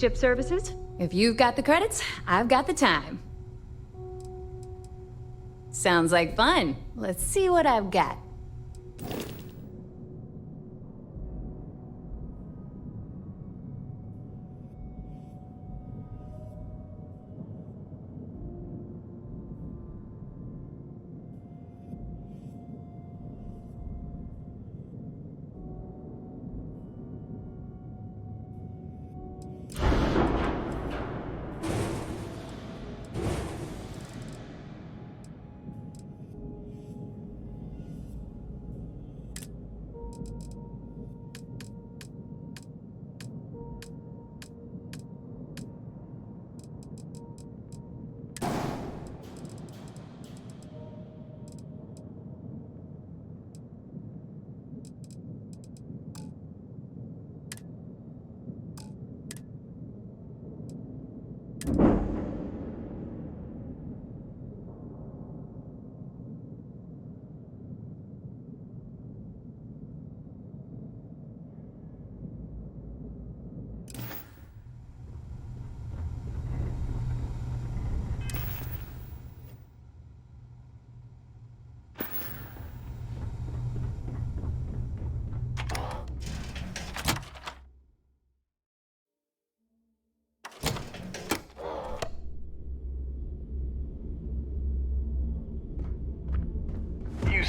ship services? If you've got the credits, I've got the time. Sounds like fun. Let's see what I've got.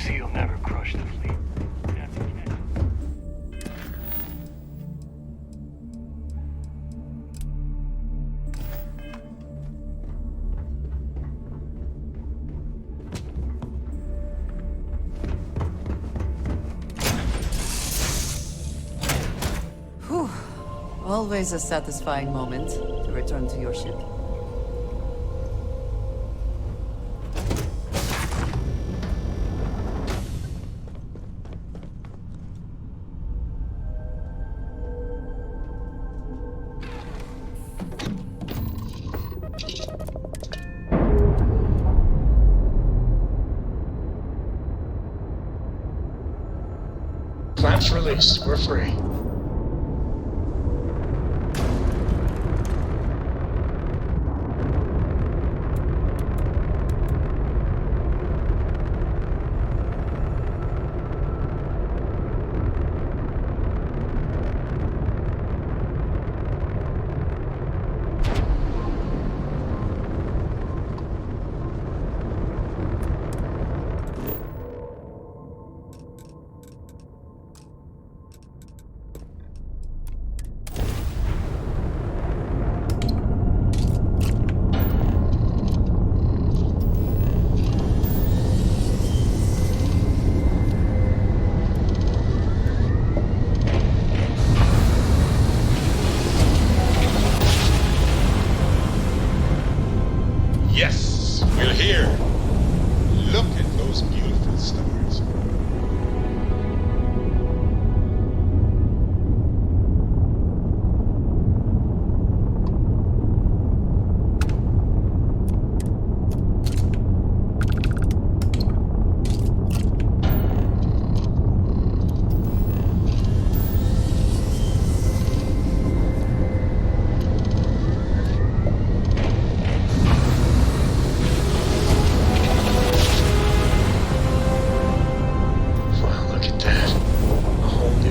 You'll never crush the fleet. Whew. Always a satisfying moment to return to your ship. Clamps released. We're free. Yes, we're here. Look at those beautiful stars.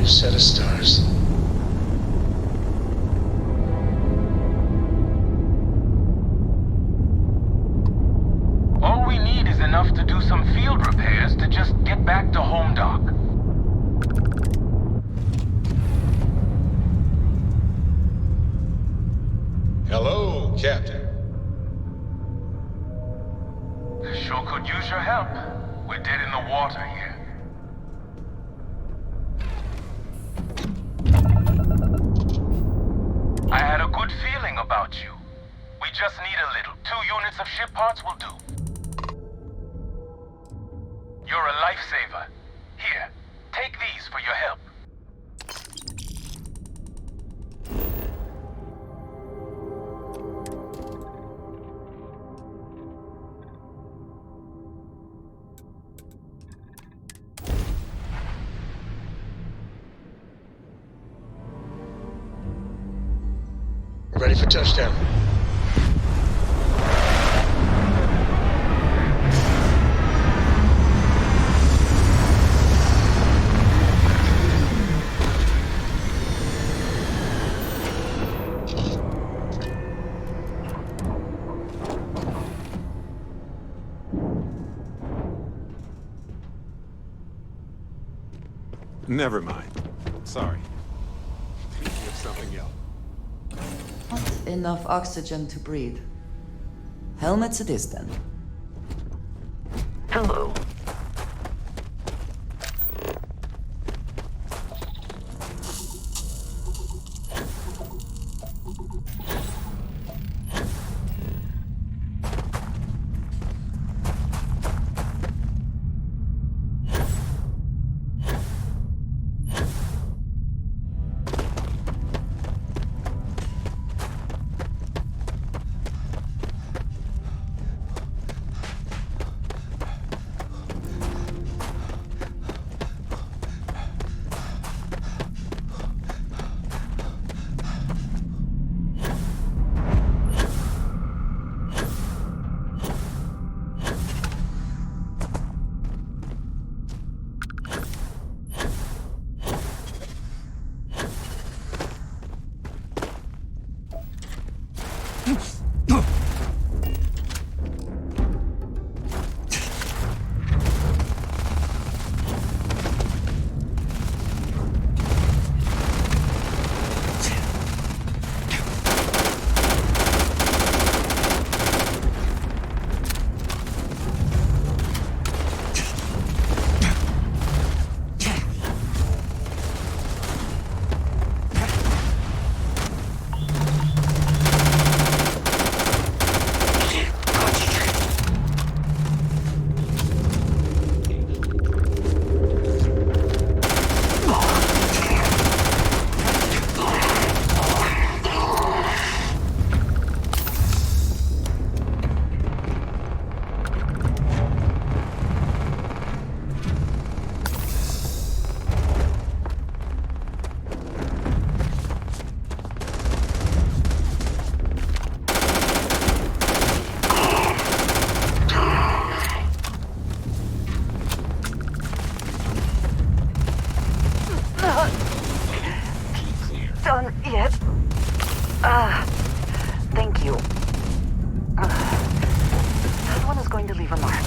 Set of stars. All we need is enough to do some field repairs to just get back to home dock. Hello, Captain. Sure could use your help. We're dead in the water here. I had a good feeling about you. We just need a little. 2 units of ship parts will do. You're a lifesaver. Here, take these for your help. Ready for touchdown. Never mind. Sorry. Thinking of something else. Not enough oxygen to breathe. Helmets it is then. Hello. Done yet? Thank you. That one is going to leave a mark.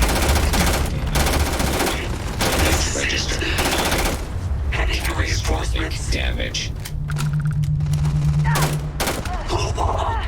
Registered. Heading to reinforcement. Damage. Oh, God.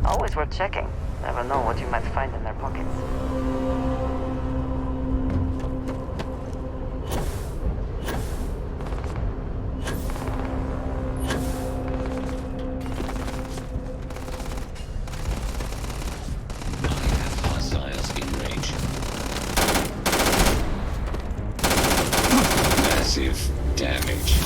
Always worth checking. Never know what you might find in their pockets. massive damage.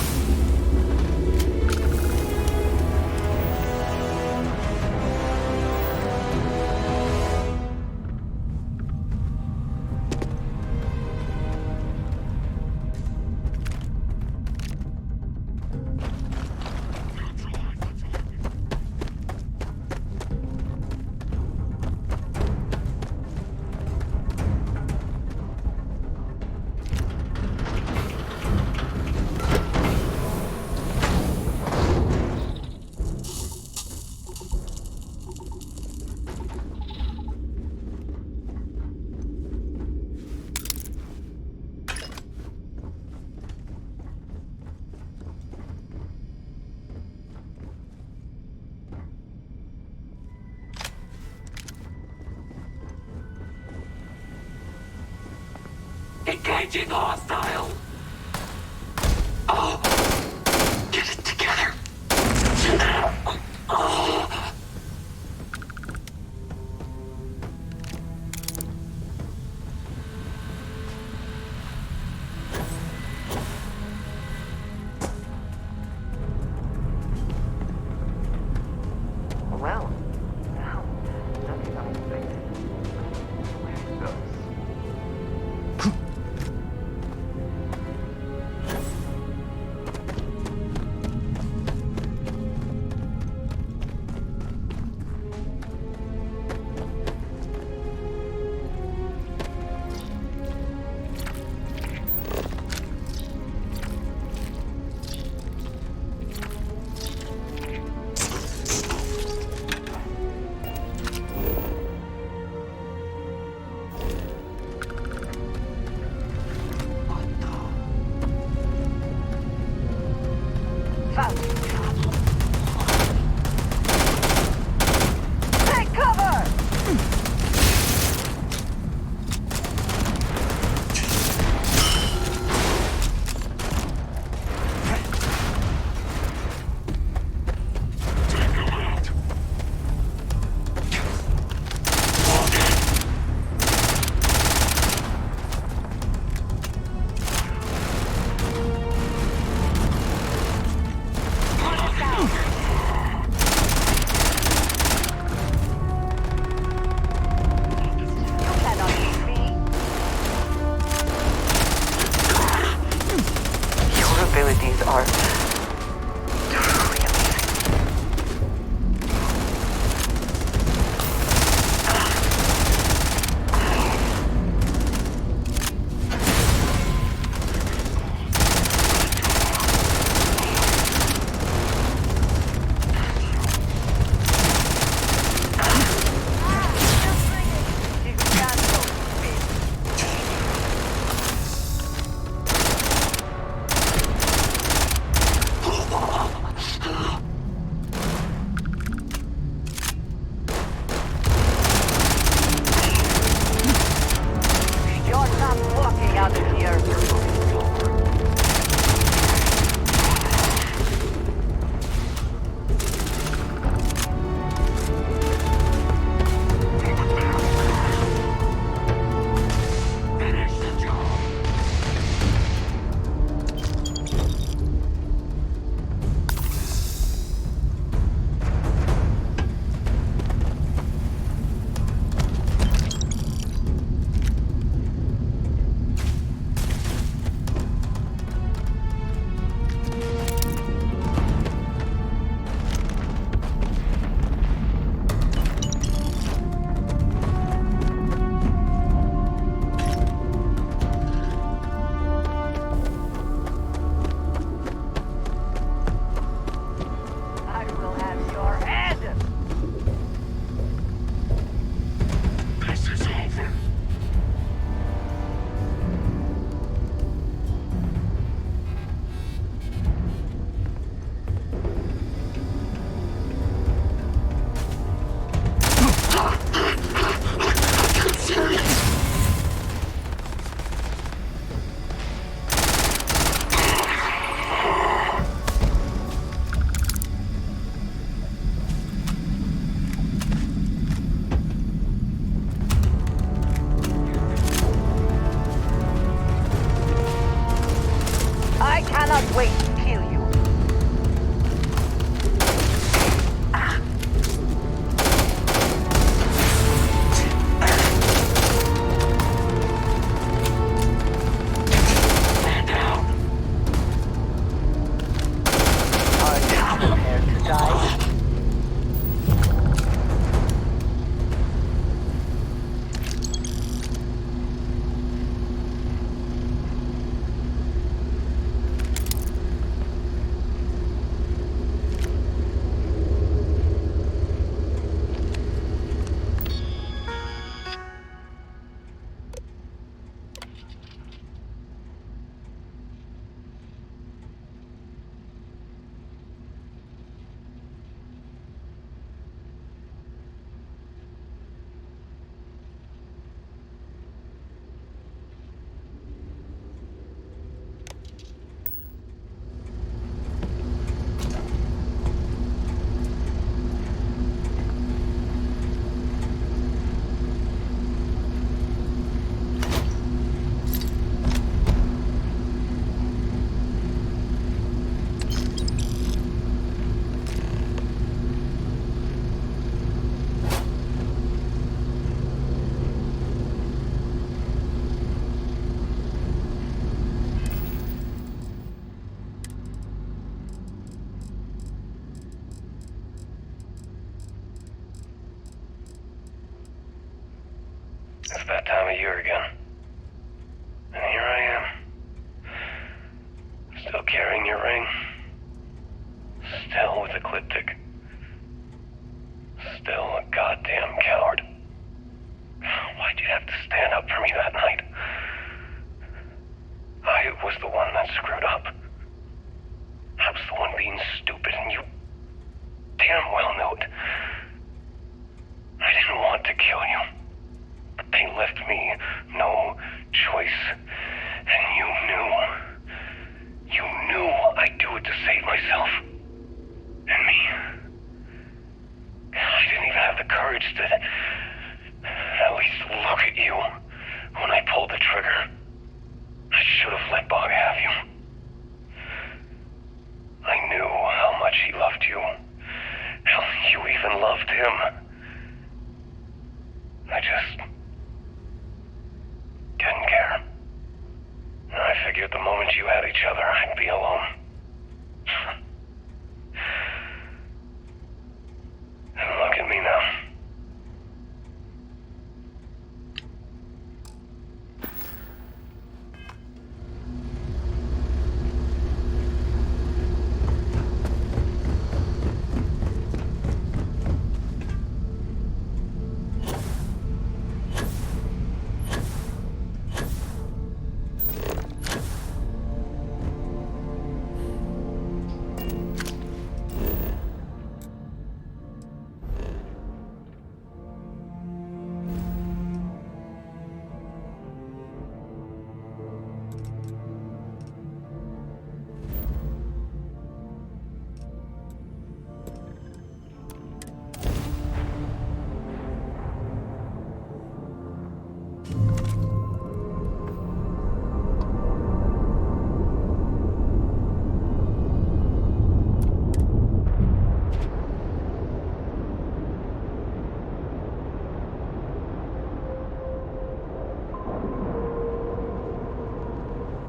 Engaging hostile. Oh, get it together. Oh. Well, now, nothing unexpected. Where it goes. of year again. And here I am. Still carrying your ring. Still with Ecliptic. Still a goddamn coward. Why'd you have to stand up for me that night? I was the one that screwed up. I was the one being stupid, and you damn well knew it. I didn't want to kill you, but they left me no choice. And you knew I'd do it to save myself. And me. I didn't even have the courage to at least look at you when I pulled the trigger. I should have let Bog have you. I knew how much he loved you. Hell, you even loved him. I just didn't care. I figured the moment you had each other, I'd be alone. And look at me now.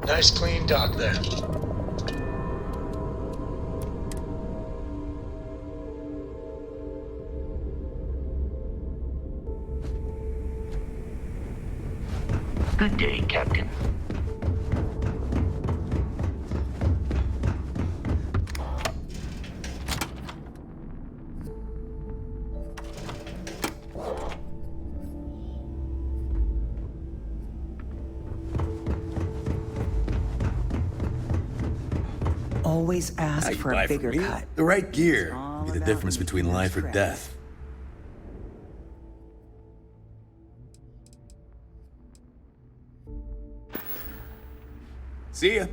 Nice clean dock there. Good day, Captain. Always ask for a bigger cut. The right gear be the difference between life or death. See ya.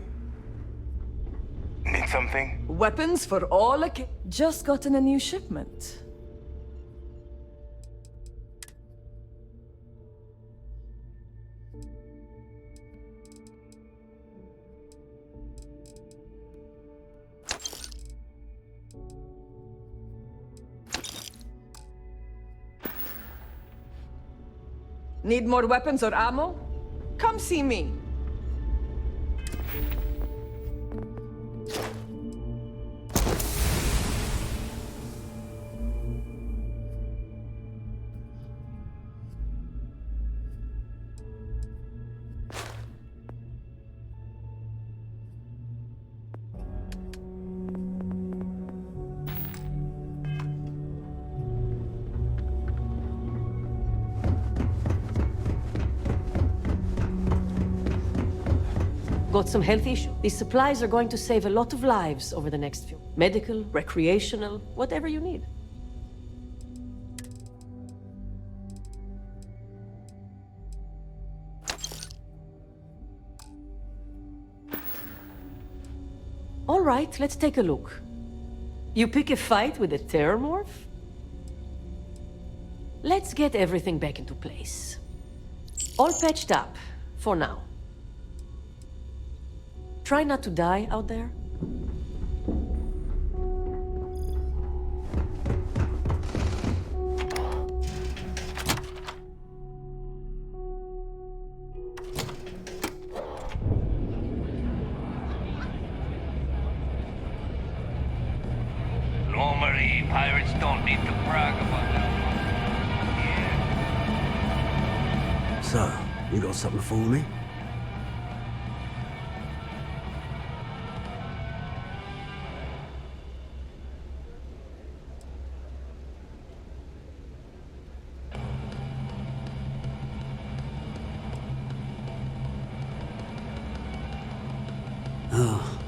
Need something? Weapons for all just gotten a new shipment. Need more weapons or ammo? Come see me. Got some health issue? These supplies are going to save a lot of lives over the next few. Medical, recreational, whatever you need. All right, let's take a look. You pick a fight with a terrormorph? Let's get everything back into place. All patched up, for now. Try not to die out there. Normally, pirates don't need to brag about that. So, You got something for me? Oh,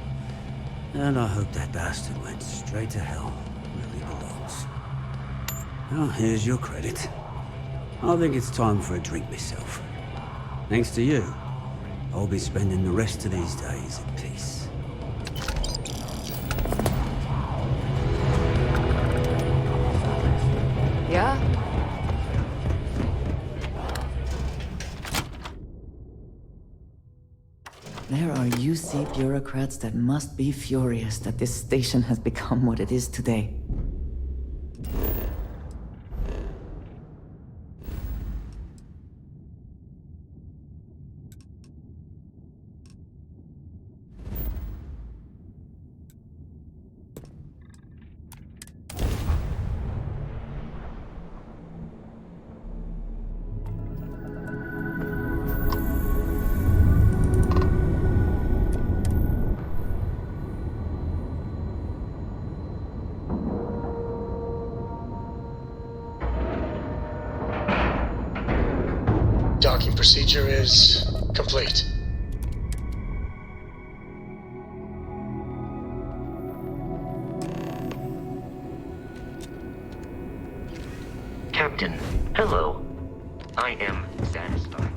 and I hope that bastard went straight to hell, where he belongs. Oh, here's your credit. I think it's time for a drink myself. Thanks to you, I'll be spending the rest of these days in peace. Yeah? There are UC bureaucrats that must be furious that this station has become what it is today. Docking procedure is complete. Captain, hello. I am satisfied.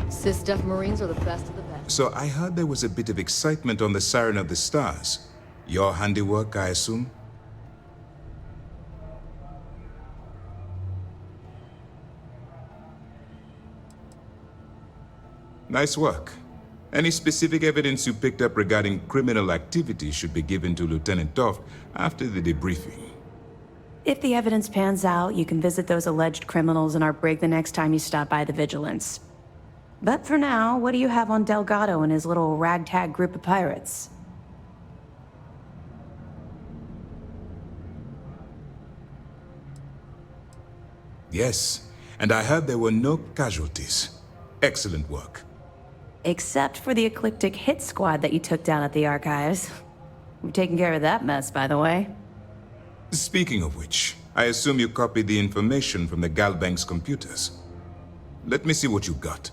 Sys-Def Marines are the best of the best. So I heard there was a bit of excitement on the Siren of the Stars. Your handiwork, I assume? Nice work. Any specific evidence you picked up regarding criminal activity should be given to Lieutenant Toft after the debriefing. If the evidence pans out, you can visit those alleged criminals in our brig the next time you stop by the Vigilance. But for now, what do you have on Delgado and his little ragtag group of pirates? Yes, and I heard there were no casualties. Excellent work. Except for the eclectic hit squad that you took down at the archives. We've taken care of that mess, by the way. Speaking of which, I assume you copied the information from the Galbank's computers. Let me see what you got.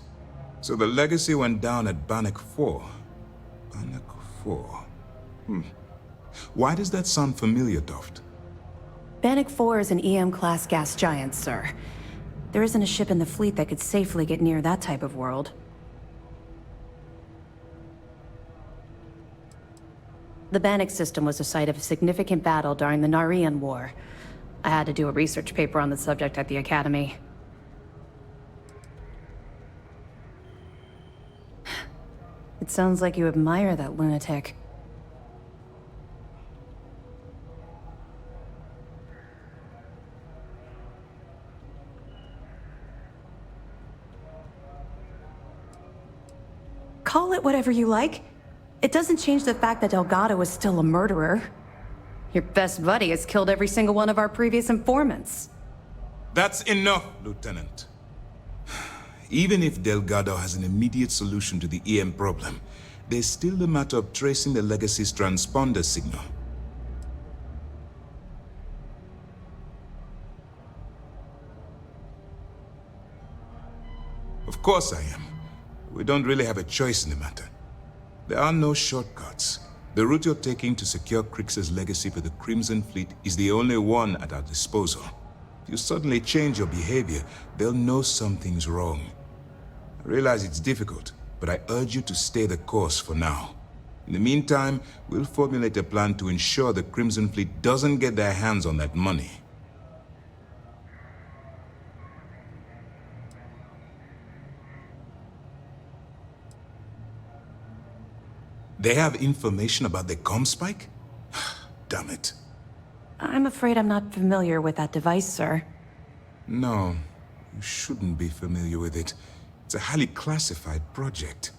So the legacy went down at Bannock 4. Bannock 4. Why does that sound familiar, Toft? Bannock 4 is an EM-class gas giant, sir. There isn't a ship in the fleet that could safely get near that type of world. The Bannock system was the site of a significant battle during the Narian War. I had to do a research paper on the subject at the Academy. It sounds like you admire that lunatic. Call it whatever you like. It doesn't change the fact that Delgado is still a murderer. Your best buddy has killed every single one of our previous informants. That's enough, Lieutenant. Even if Delgado has an immediate solution to the EM problem, there's still the matter of tracing the Legacy's transponder signal. Of course I am. We don't really have a choice in the matter. There are no shortcuts. The route you're taking to secure Crix's legacy for the Crimson Fleet is the only one at our disposal. If you suddenly change your behavior, they'll know something's wrong. I realize it's difficult, but I urge you to stay the course for now. In the meantime, we'll formulate a plan to ensure the Crimson Fleet doesn't get their hands on that money. They have information about the comm spike? Damn it. I'm afraid I'm not familiar with that device, sir. No, you shouldn't be familiar with it. It's a highly classified project.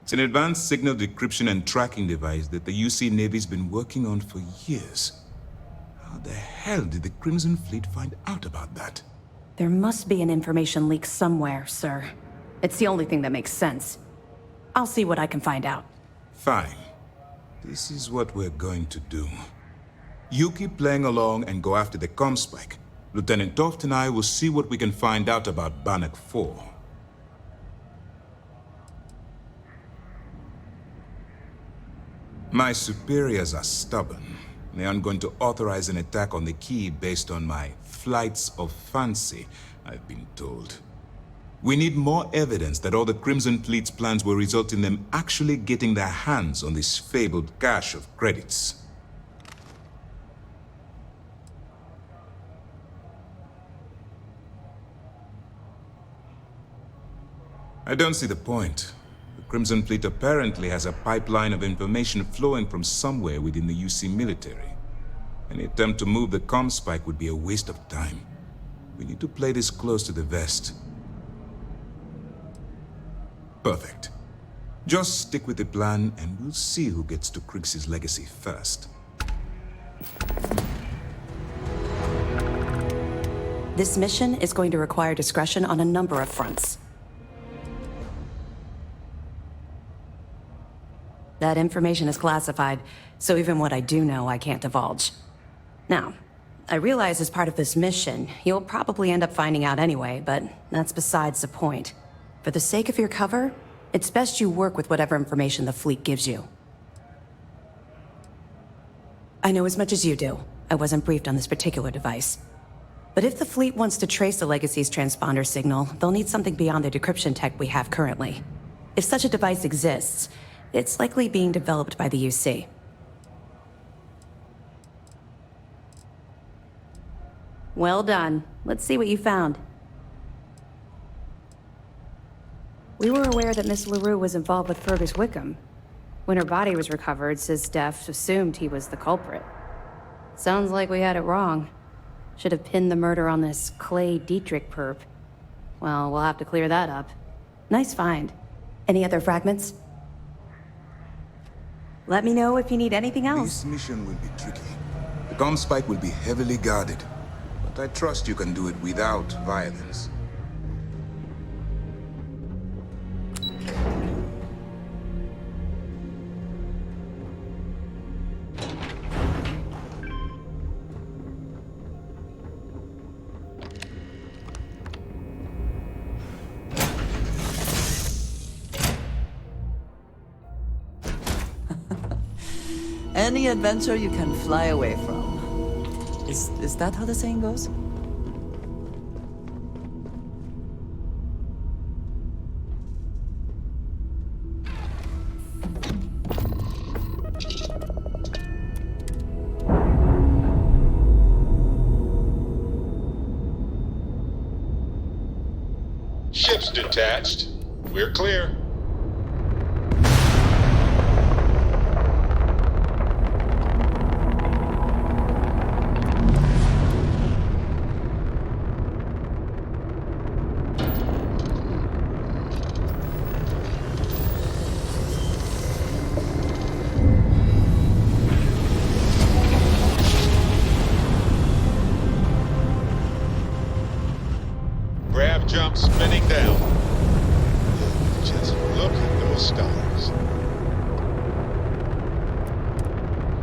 It's an advanced signal decryption and tracking device that the UC Navy's been working on for years. How the hell did the Crimson Fleet find out about that? There must be an information leak somewhere, sir. It's the only thing that makes sense. I'll see what I can find out. Fine. This is what we're going to do. You keep playing along and go after the comm spike. Lieutenant Toft and I will see what we can find out about Bannock 4. My superiors are stubborn. They aren't going to authorize an attack on the key based on my flights of fancy, I've been told. We need more evidence that all the Crimson Fleet's plans will result in them actually getting their hands on this fabled cache of credits. I don't see the point. The Crimson Fleet apparently has a pipeline of information flowing from somewhere within the UC military. Any attempt to move the comm spike would be a waste of time. We need to play this close to the vest. Perfect. Just stick with the plan and we'll see who gets to Krix's legacy first. This mission is going to require discretion on a number of fronts. That information is classified, so even what I do know, I can't divulge. Now, I realize as part of this mission, you'll probably end up finding out anyway, but that's besides the point. For the sake of your cover, it's best you work with whatever information the fleet gives you. I know as much as you do. I wasn't briefed on this particular device. But if the fleet wants to trace the Legacy's transponder signal, they'll need something beyond the decryption tech we have currently. If such a device exists, it's likely being developed by the UC. Well done. Let's see what you found. We were aware that Miss LaRue was involved with Fergus Wickham. When her body was recovered, SysDef assumed he was the culprit. Sounds like we had it wrong. Should have pinned the murder on this Clay Dietrich perp. Well, we'll have to clear that up. Nice find. Any other fragments? Let me know if you need anything else. This mission will be tricky. The comm spike will be heavily guarded, but I trust you can do it without violence. Any adventure you can fly away from. Is that how the saying goes? Ship's detached. We're clear. Grav jump spinning down. Just look at those stars.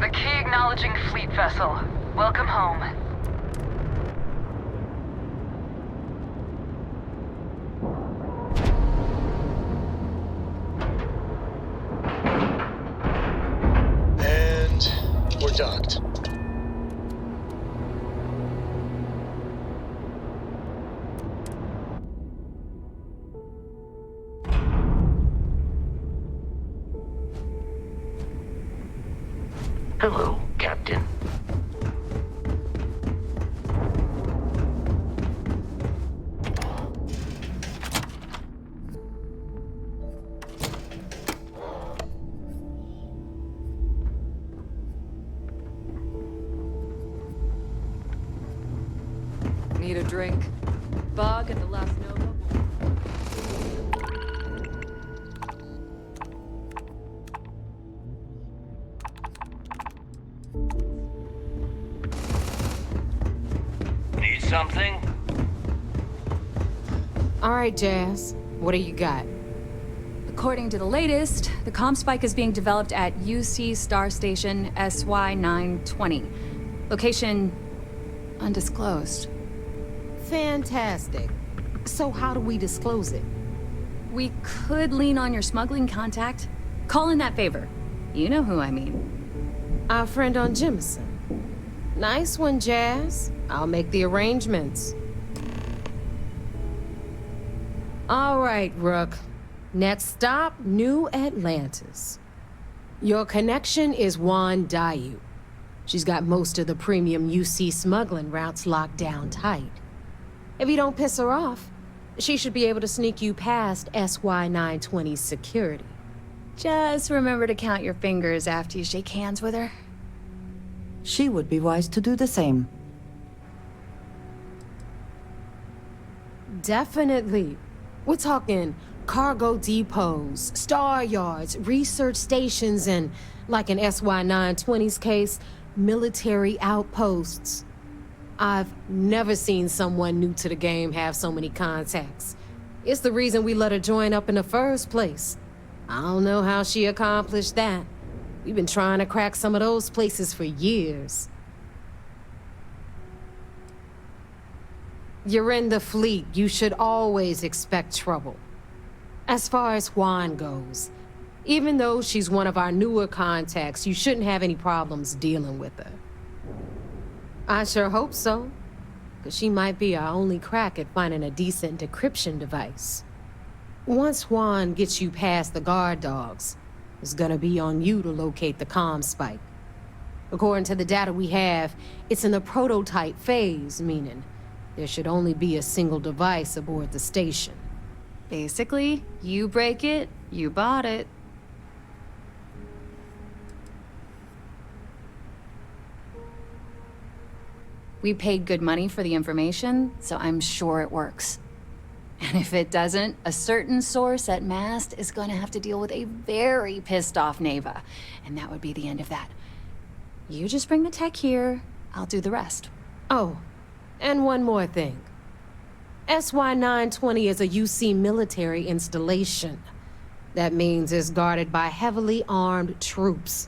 The key acknowledging fleet vessel. Welcome home. And we're docked. Hello, Captain. Need a drink? Bog at the last Nova? something? All right, Jazz. What do you got? According to the latest, the comm spike is being developed at UC Star Station SY-920. Location undisclosed. Fantastic. So how do we disclose it? We could lean on your smuggling contact. Call in that favor. You know who I mean. Our friend on Jemison. Nice one, Jazz. I'll make the arrangements. All right, Rook. Next stop, New Atlantis. Your connection is Juan Dayu. She's got most of the premium UC smuggling routes locked down tight. If you don't piss her off, she should be able to sneak you past SY-920's security. Just remember to count your fingers after you shake hands with her. She would be wise to do the same. Definitely. We're talking cargo depots, star yards, research stations, and, like in SY-920's case, military outposts. I've never seen someone new to the game have so many contacts. It's the reason we let her join up in the first place. I don't know how she accomplished that. We've been trying to crack some of those places for years. You're in the fleet. You should always expect trouble. As far as Juan goes, even though she's one of our newer contacts, you shouldn't have any problems dealing with her. I sure hope so, because she might be our only crack at finding a decent decryption device. Once Juan gets you past the guard dogs, it's gonna be on you to locate the comm spike. According to the data we have, it's in the prototype phase, meaning there should only be a single device aboard the station. Basically, you break it, you bought it. We paid good money for the information, so I'm sure it works. And if it doesn't, a certain source at Mast is going to have to deal with a very pissed off Neva, and that would be the end of that. You just bring the tech here, I'll do the rest. Oh, and one more thing. SY-920 is a UC military installation. That means it's guarded by heavily armed troops,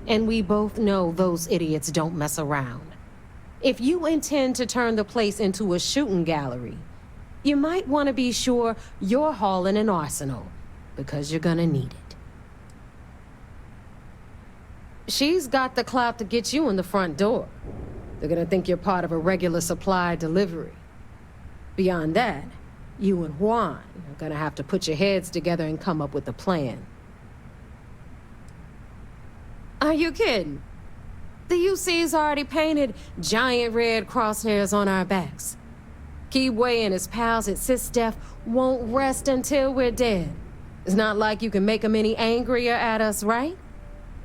and we both know those idiots don't mess around. If you intend to turn the place into a shooting gallery, you might want to be sure you're hauling an arsenal, because you're gonna need it. She's got the clout to get you in the front door. They're gonna think you're part of a regular supply delivery. Beyond that, you and Juan are gonna have to put your heads together and come up with a plan. Are you kidding? The UC's already painted giant red crosshairs on our backs. Keyway and his pals at SysDef won't rest until we're dead. It's not like you can make them any angrier at us, right?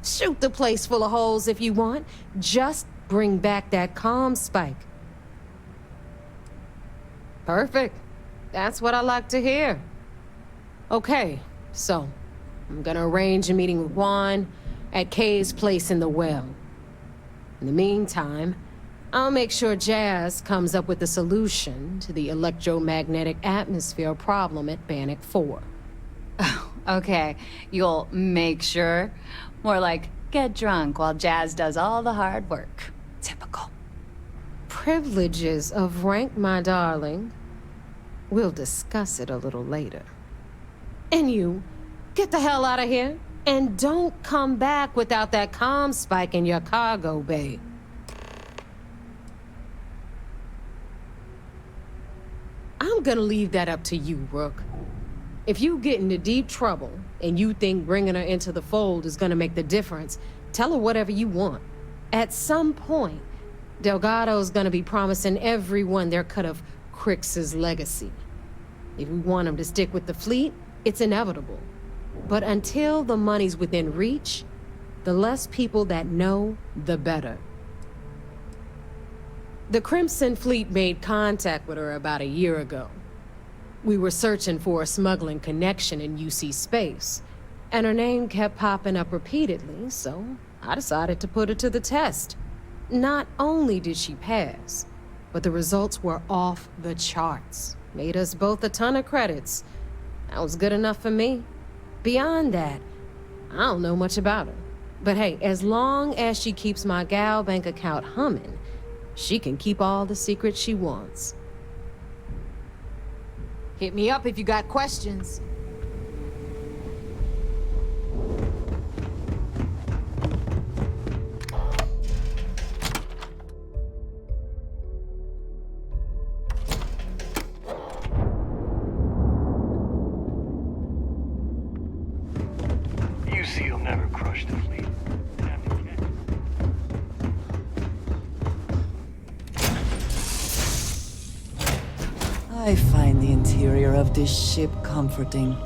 Shoot the place full of holes if you want. Just bring back that comm spike. Perfect. That's what I like to hear. Okay, so I'm gonna arrange a meeting with Juan at Kay's place in the well. In the meantime, I'll make sure Jazz comes up with a solution to the electromagnetic atmosphere problem at Bannock 4. Oh, okay. You'll make sure? More like, get drunk while Jazz does all the hard work. Typical. Privileges of rank, my darling. We'll discuss it a little later. And you, get the hell out of here. And don't come back without that comm spike in your cargo bay. I'm gonna leave that up to you, Rook. If you get into deep trouble and you think bringing her into the fold is gonna make the difference, tell her whatever you want. At some point, Delgado's gonna be promising everyone their cut of Crix's legacy. If we want him to stick with the fleet, it's inevitable. But until the money's within reach, the less people that know, the better. The Crimson Fleet made contact with her about a year ago. We were searching for a smuggling connection in UC space, and her name kept popping up repeatedly, so I decided to put her to the test. Not only did she pass, but the results were off the charts. Made us both a ton of credits. That was good enough for me. Beyond that, I don't know much about her. But hey, as long as she keeps my gal bank account humming, she can keep all the secrets she wants. Hit me up if you got questions. You'll never crush the fleet. I find the interior of this ship comforting.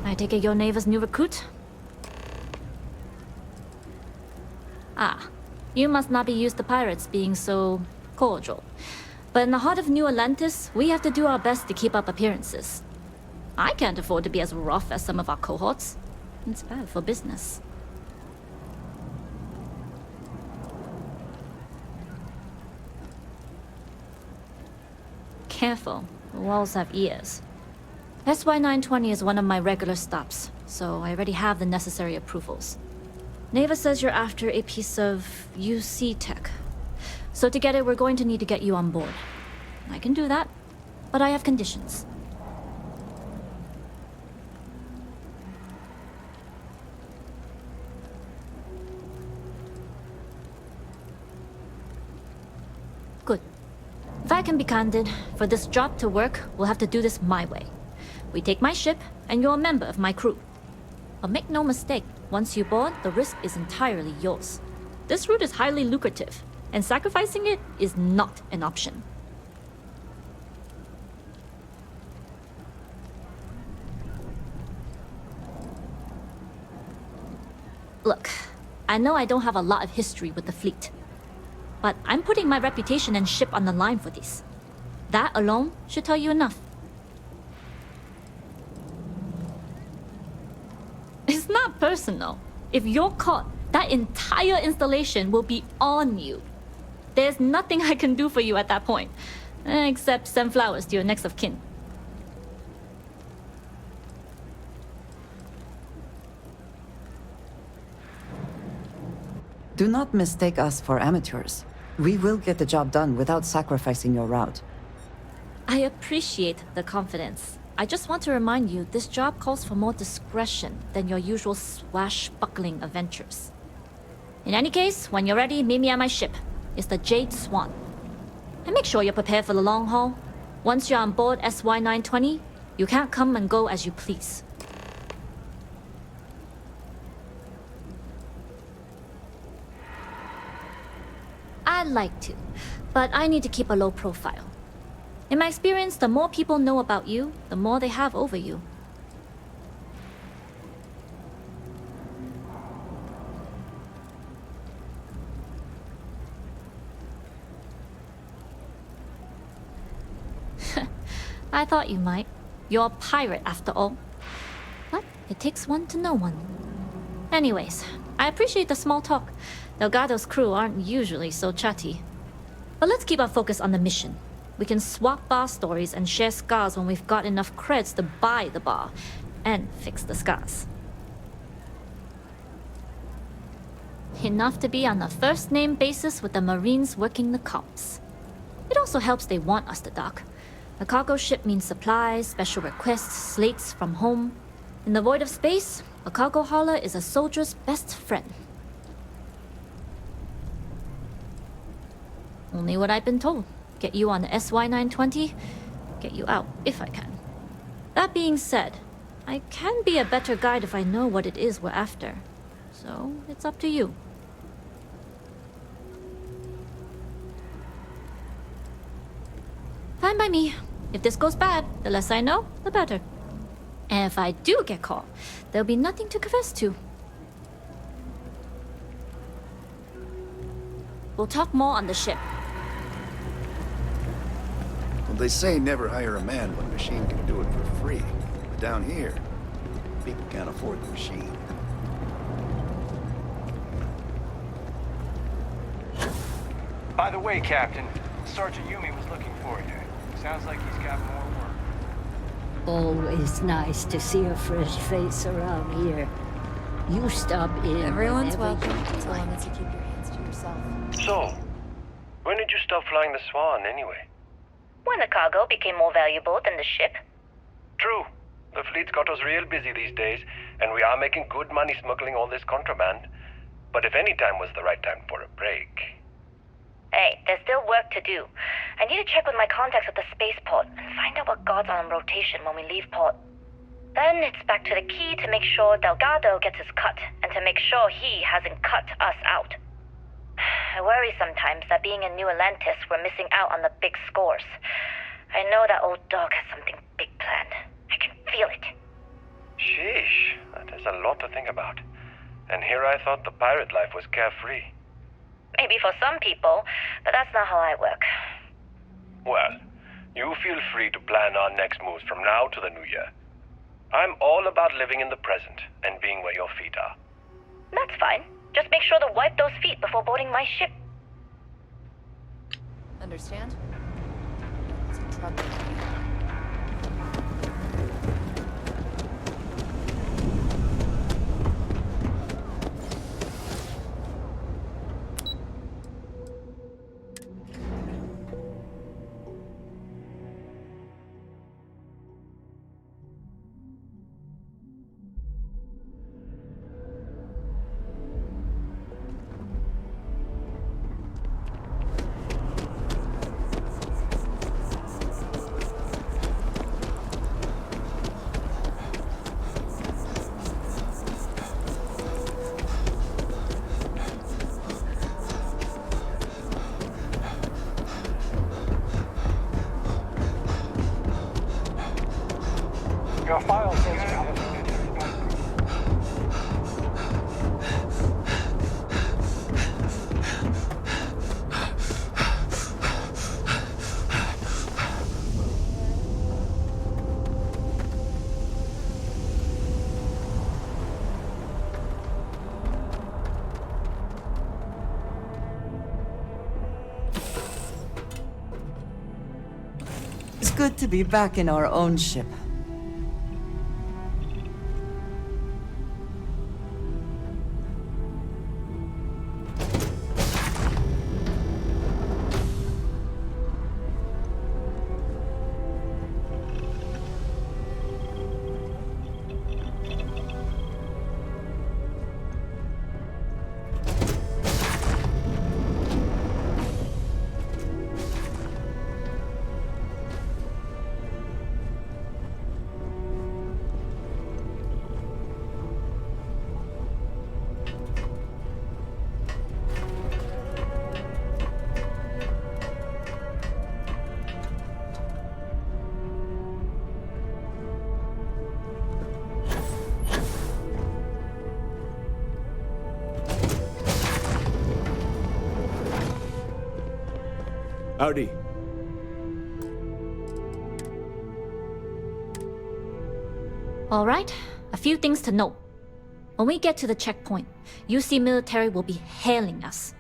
I take it you're Neva's new recruit? Ah, you must not be used to pirates being so cordial. But in the heart of New Atlantis, we have to do our best to keep up appearances. I can't afford to be as rough as some of our cohorts. It's bad for business. Careful, the walls have ears. SY 920 is one of my regular stops, so I already have the necessary approvals. Neva says you're after a piece of UC tech. So to get it, we're going to need to get you on board. I can do that, but I have conditions. Good. If I can be candid, for this job to work, we'll have to do this my way. We take my ship, and you're a member of my crew. But make no mistake, once you board, the risk is entirely yours. This route is highly lucrative, and sacrificing it is not an option. Look, I know I don't have a lot of history with the fleet, but I'm putting my reputation and ship on the line for this. That alone should tell you enough. It's not personal. If you're caught, that entire installation will be on you. There's nothing I can do for you at that point, except send flowers to your next of kin. Do not mistake us for amateurs. We will get the job done without sacrificing your route. I appreciate the confidence. I just want to remind you, this job calls for more discretion than your usual swashbuckling adventures. In any case, when you're ready, meet me at my ship. It's the Jade Swan. And make sure you're prepared for the long haul. Once you're on board SY-920, you can't come and go as you please. I'd like to, but I need to keep a low profile. In my experience, the more people know about you, the more they have over you. I thought you might. You're a pirate after all. But it takes one to know one. Anyways, I appreciate the small talk. Delgado's crew aren't usually so chatty. But let's keep our focus on the mission. We can swap bar stories and share scars when we've got enough creds to buy the bar and fix the scars. Enough to be on a first-name basis with the Marines working the comps. It also helps they want us to dock. A cargo ship means supplies, special requests, slates from home. In the void of space, a cargo hauler is a soldier's best friend. Only what I've been told. Get you on the SY-920, get you out if I can. That being said, I can be a better guide if I know what it is we're after. So, it's up to you. Fine by me. If this goes bad, the less I know, the better. And if I do get caught, there'll be nothing to confess to. We'll talk more on the ship. Well, they say never hire a man when a machine can do it for free. But down here, people can't afford the machine. By the way, Captain, Sergeant Yumi was looking for you. Sounds like he's got more work. Always nice to see a fresh face around here. You stop in. Everyone's whenever welcome, you so long like. as you keep your hands to yourself. So, when did you stop flying the Swan, anyway? When the cargo became more valuable than the ship. True. The fleet's got us real busy these days, and we are making good money smuggling all this contraband. But if any time was the right time for a break... Hey, there's still work to do. I need to check with my contacts at the spaceport and find out what guards are on rotation when we leave port. Then it's back to the key to make sure Delgado gets his cut, and to make sure he hasn't cut us out. I worry sometimes that being in New Atlantis, we're missing out on the big scores. I know that old dog has something big planned. I can feel it. Sheesh, that is a lot to think about. And here I thought the pirate life was carefree. Maybe for some people, but that's not how I work. Well, you feel free to plan our next moves from now to the new year. I'm all about living in the present and being where your feet are. That's fine. Just make sure to wipe those feet before boarding my ship. Understand? It's in trouble. Your file says you have a It's good to be back in our own ship. Howdy. All right, a few things to note. When we get to the checkpoint, UC military will be hailing us.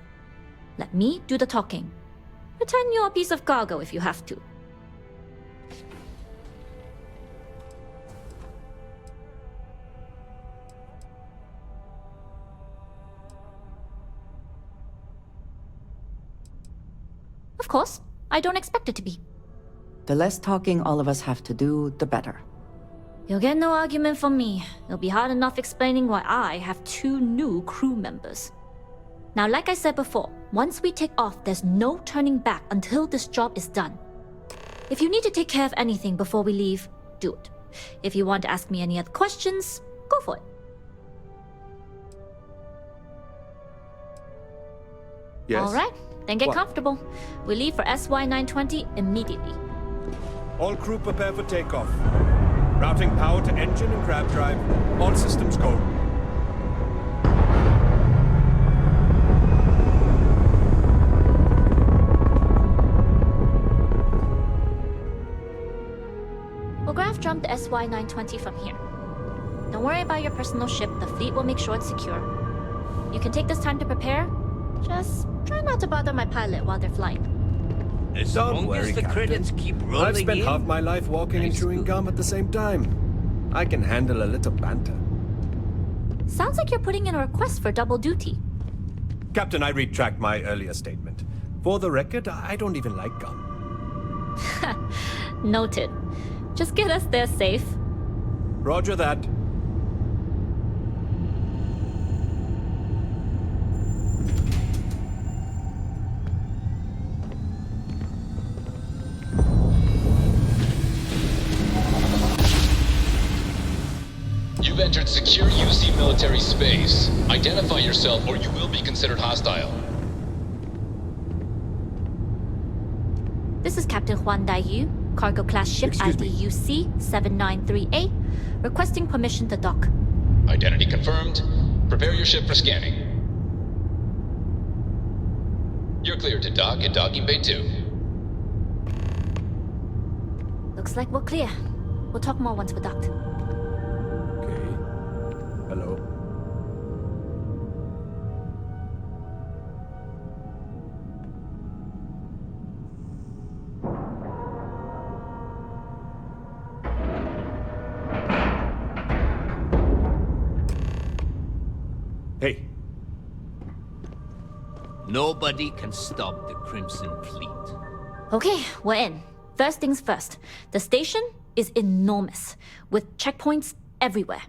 Let me do the talking. Pretend you're a piece of cargo if you have to. Of course, I don't expect it to be. The less talking all of us have to do, the better. You'll get no argument from me. It'll be hard enough explaining why I have 2 new crew members. Now, like I said before, once we take off, there's no turning back until this job is done. If you need to take care of anything before we leave, do it. If you want to ask me any other questions, go for it. Yes? All right, then get What? comfortable. We leave for SY-920 immediately. All crew prepare for takeoff. Routing power to engine and grab drive. All systems go. We'll graph jump the SY-920 from here. Don't worry about your personal ship. The fleet will make sure it's secure. You can take this time to prepare. Just try not to bother my pilot while they're flying. As Don't worry, the Captain. credits keep rolling I've spent in. half my life walking and chewing gum at the same time. I can handle a little banter. Sounds like you're putting in a request for double duty. Captain, I retract my earlier statement. For the record, I don't even like gum. Noted. Just get us there safe. Roger that. You've entered secure UC military space. Identify yourself or you will be considered hostile. This is Captain Huan Daiyu, cargo class ship ID UC-793A, requesting permission to dock. Identity confirmed. Prepare your ship for scanning. You're cleared to dock at docking bay 2. Looks like we're clear. We'll talk more once we're docked. Hello. Hey. Nobody can stop the Crimson Fleet. Okay, we're in. First things first. The station is enormous, with checkpoints everywhere.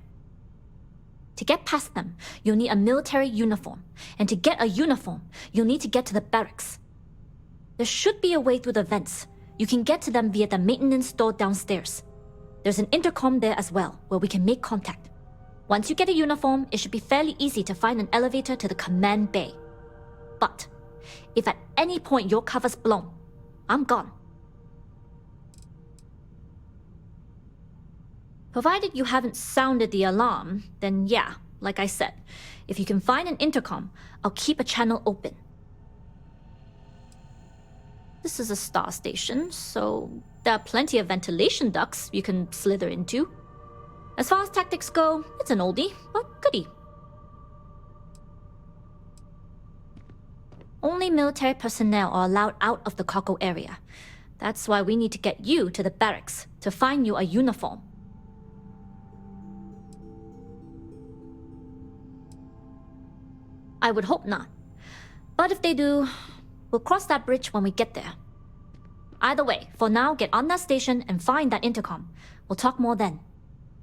To get past them, you'll need a military uniform. And to get a uniform, you'll need to get to the barracks. There should be a way through the vents. You can get to them via the maintenance store downstairs. There's an intercom there as well, where we can make contact. Once you get a uniform, it should be fairly easy to find an elevator to the command bay. But if at any point your cover's blown, I'm gone. Provided you haven't sounded the alarm, then yeah, like I said, if you can find an intercom, I'll keep a channel open. This is a star station, so there are plenty of ventilation ducts you can slither into. As far as tactics go, it's an oldie, but goodie. Only military personnel are allowed out of the cargo area. That's why we need to get you to the barracks to find you a uniform. I would hope not. But if they do, we'll cross that bridge when we get there. Either way, for now, get on that station and find that intercom. We'll talk more then.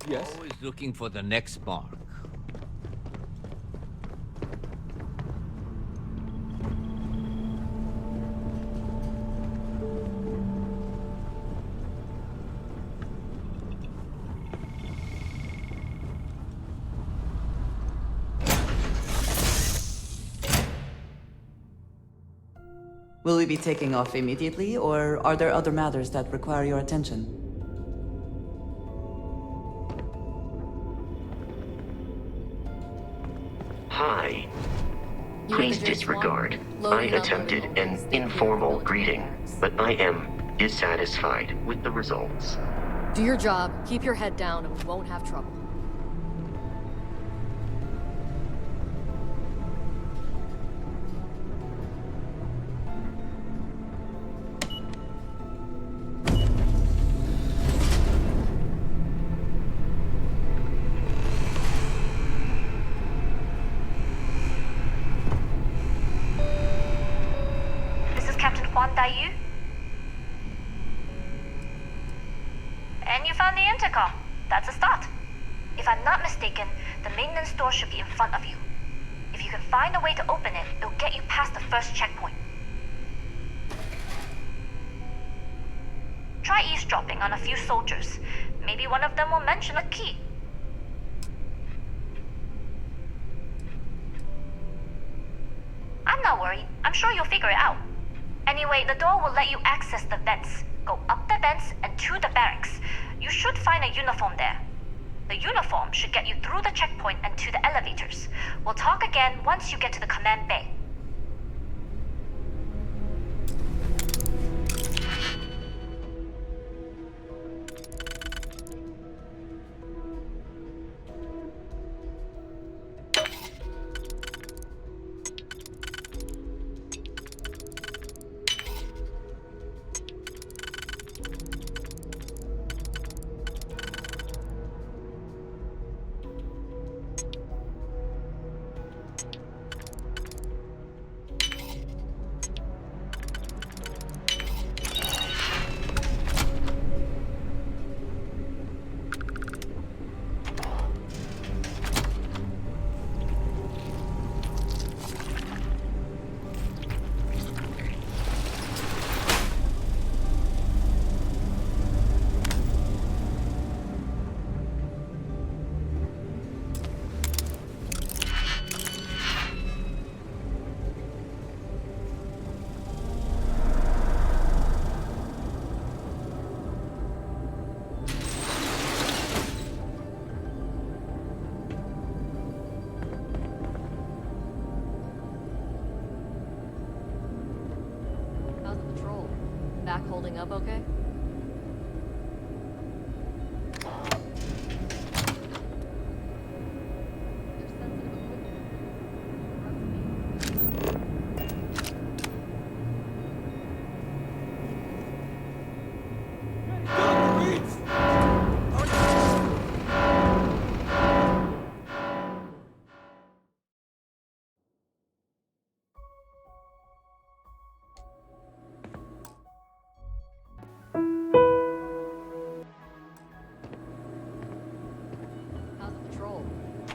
Yes. Always looking for the next mark. Will we be taking off immediately, or are there other matters that require your attention? Hi. Please disregard. I attempted an informal greeting, but I am dissatisfied with the results. Do your job, keep your head down, and we won't have trouble. And you found the intercom. That's a start. If I'm not mistaken, the maintenance door should be in front of you. If you can find a way to open it, it'll get you past the first checkpoint. Try eavesdropping on a few soldiers. Maybe one of them will mention a key. I'm not worried. I'm sure you'll figure it out. Anyway, the door will let you access the vents. Go up the vents and to the barracks. You should find a uniform there. The uniform should get you through the checkpoint and to the elevators. We'll talk again once you get to the command bay. Holding up okay?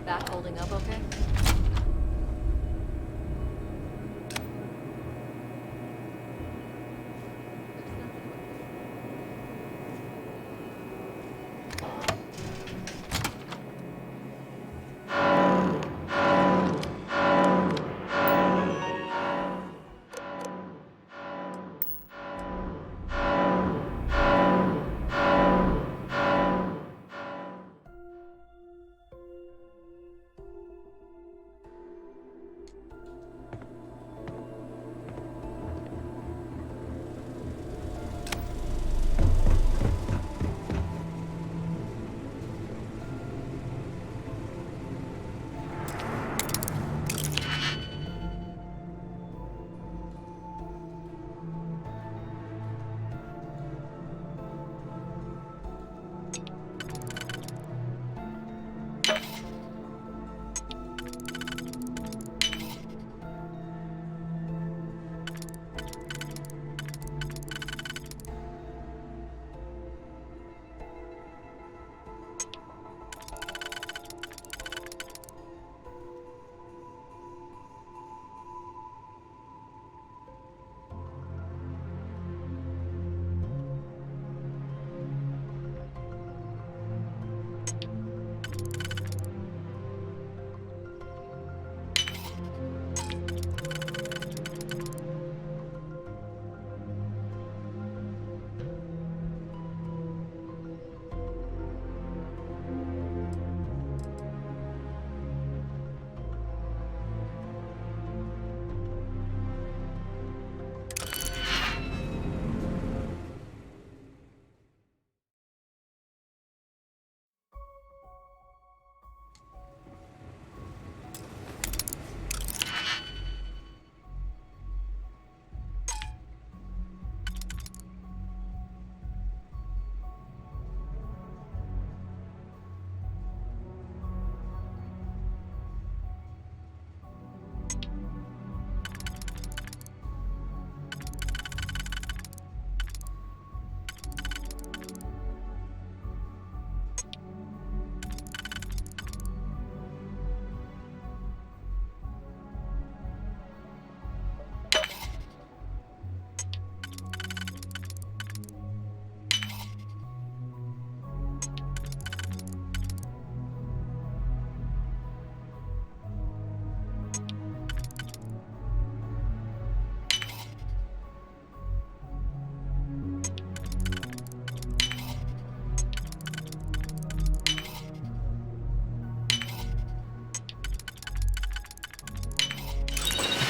Back holding up okay?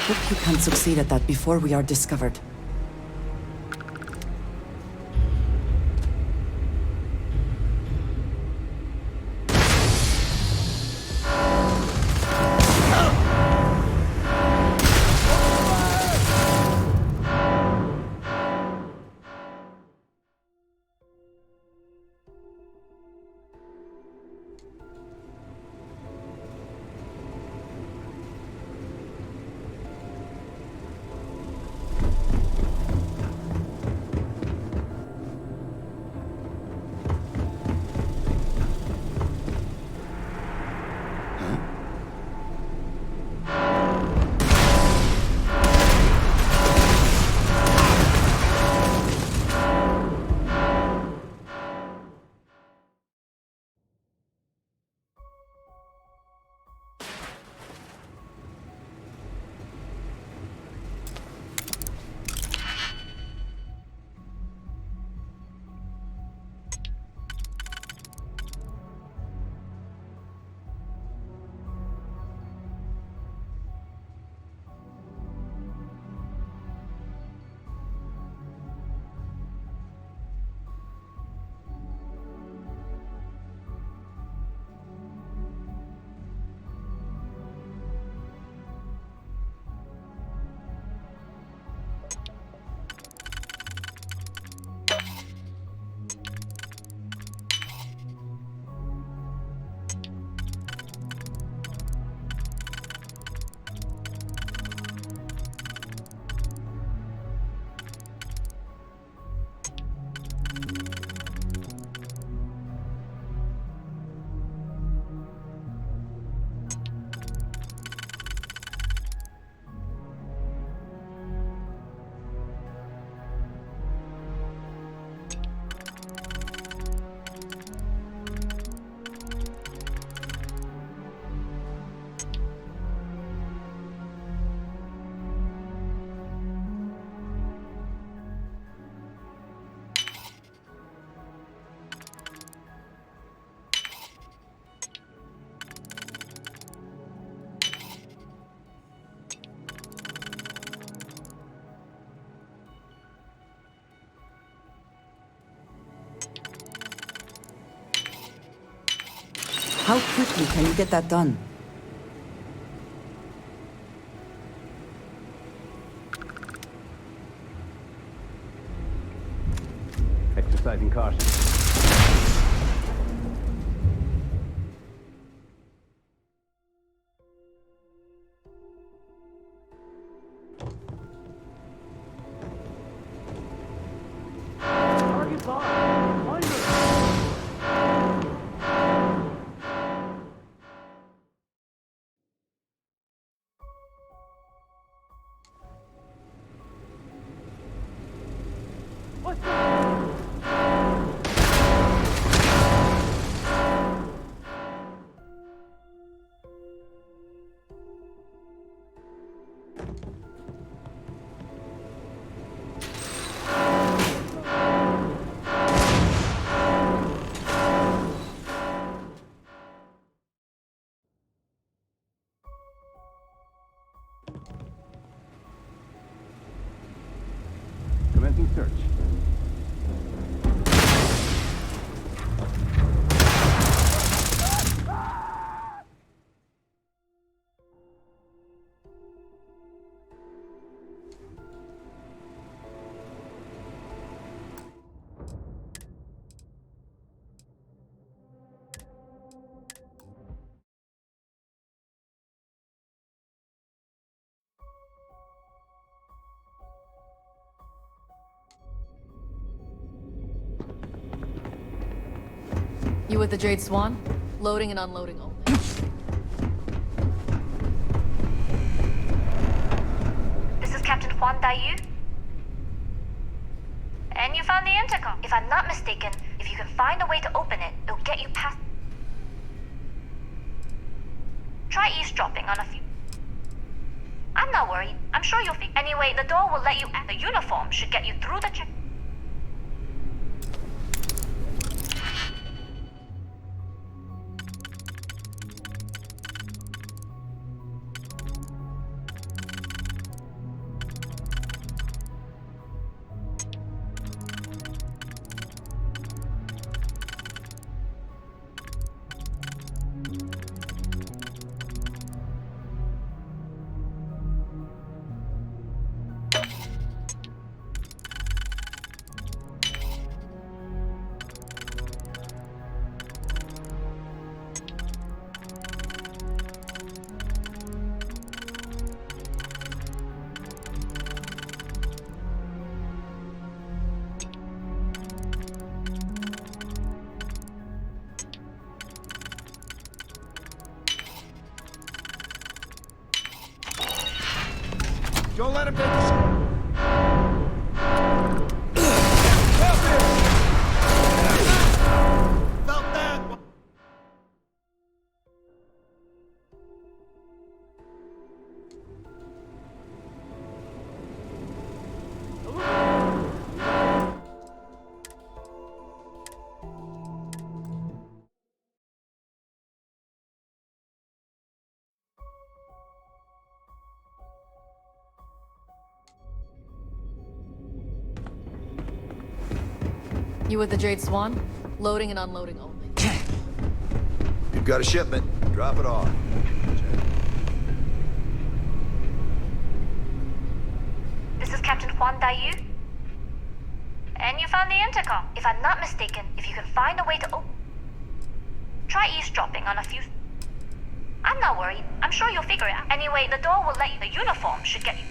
hope you can succeed at that before we are discovered. How quickly can you get that done? Exercising caution. Target bomb! Find her! Commencing search. You with the Jade Swan? Loading and unloading only. This is Captain Juan Dayu. And you found the intercom. If I'm not mistaken, if you can find a way to open it, it'll get you past... Try eavesdropping on a few... I'm not worried. I'm sure you'll figure... Anyway, the door will let you... The uniform should get you through the check... Don't let him take us. Felt that. You with the Jade Swan? Loading and unloading only. You've got a shipment. Drop it off. This is Captain Huan Daiyu. And you found the intercom. If I'm not mistaken, if you can find a way to try eavesdropping on a few... I'm not worried. I'm sure you'll figure it out. Anyway, the door will let you... The uniform should get you...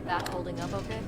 That holding up okay?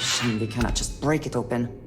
Shame they cannot just break it open.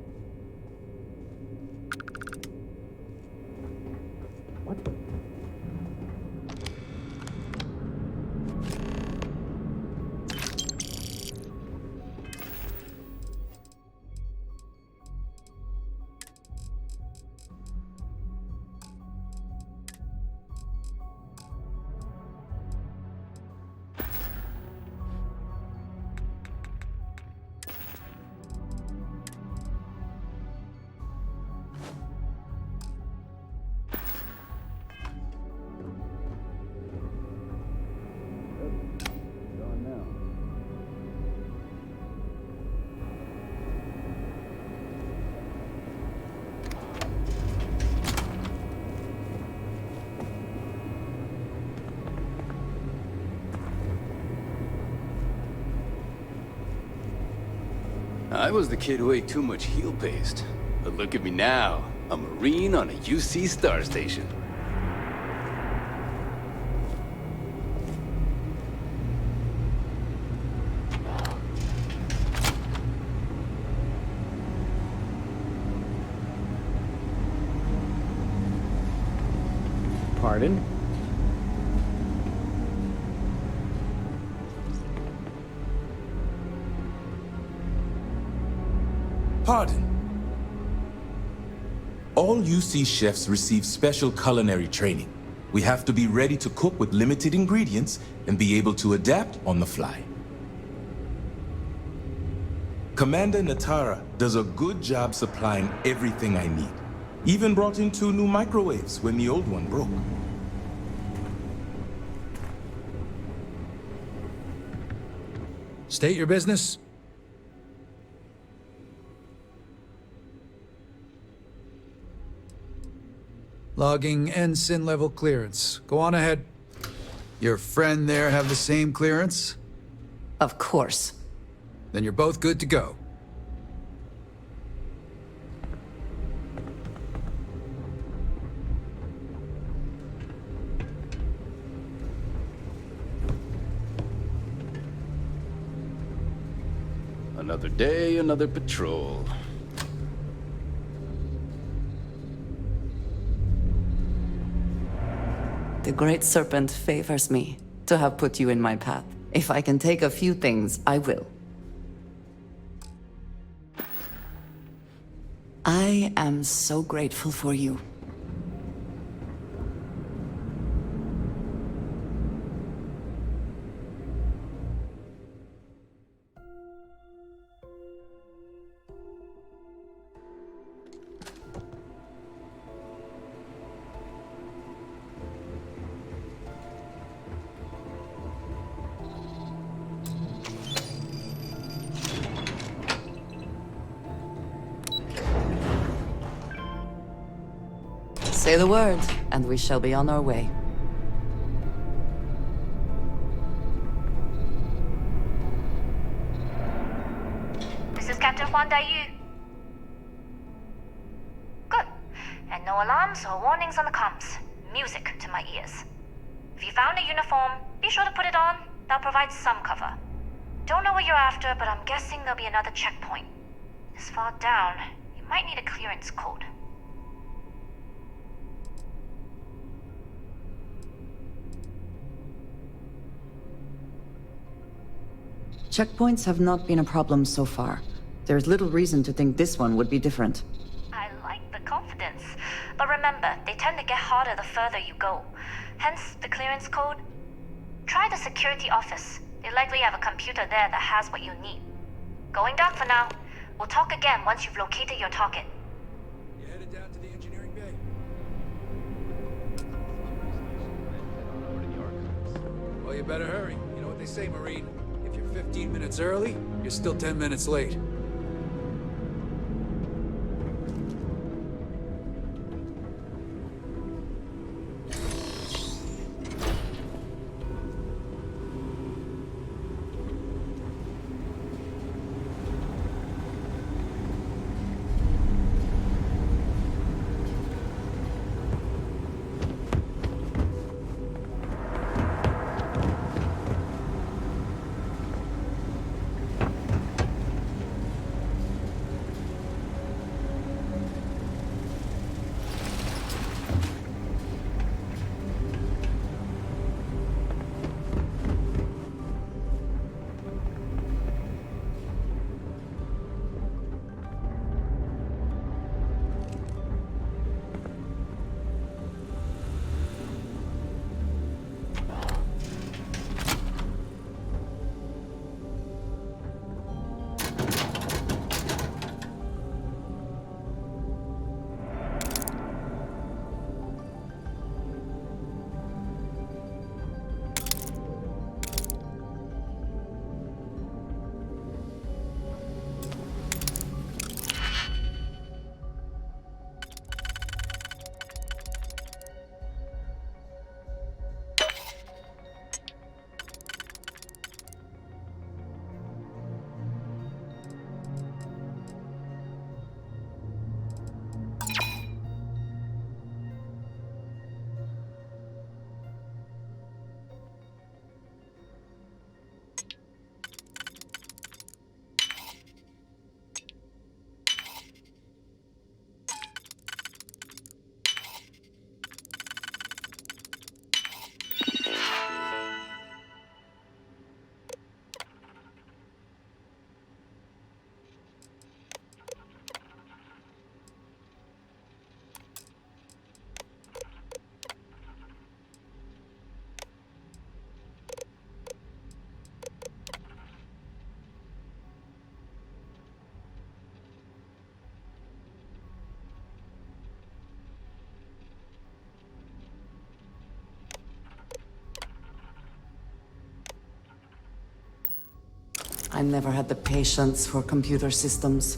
I was the kid who ate too much heel paste. But look at me now. A Marine on a UC star station. Pardon? Pardon. All UC chefs receive special culinary training. We have to be ready to cook with limited ingredients and be able to adapt on the fly. Commander Natara does a good job supplying everything I need. Even brought in 2 new microwaves when the old one broke. State your business. Logging ensign level clearance. Go on ahead. Your friend there have the same clearance? Of course. Then you're both good to go. Another day, another patrol. The Great Serpent favors me to have put you in my path. If I can take a few things, I will. I am so grateful for you. Say the word, and we shall be on our way. This is Captain Huan Daiyu. Good. And no alarms or warnings on the comms. Music to my ears. If you found a uniform, be sure to put it on. That'll provide some cover. Don't know what you're after, but I'm guessing there'll be another checkpoint. This far down, you might need a clearance code. Checkpoints have not been a problem so far. There's little reason to think this one would be different. I like the confidence. But remember, they tend to get harder the further you go. Hence, the clearance code. Try the security office. They likely have a computer there that has what you need. Going down for now. We'll talk again once you've located your target. You headed down to the engineering bay? Well, you better hurry. You know what they say, Marine. If you're 15 minutes early, you're still 10 minutes late. I never had the patience for computer systems.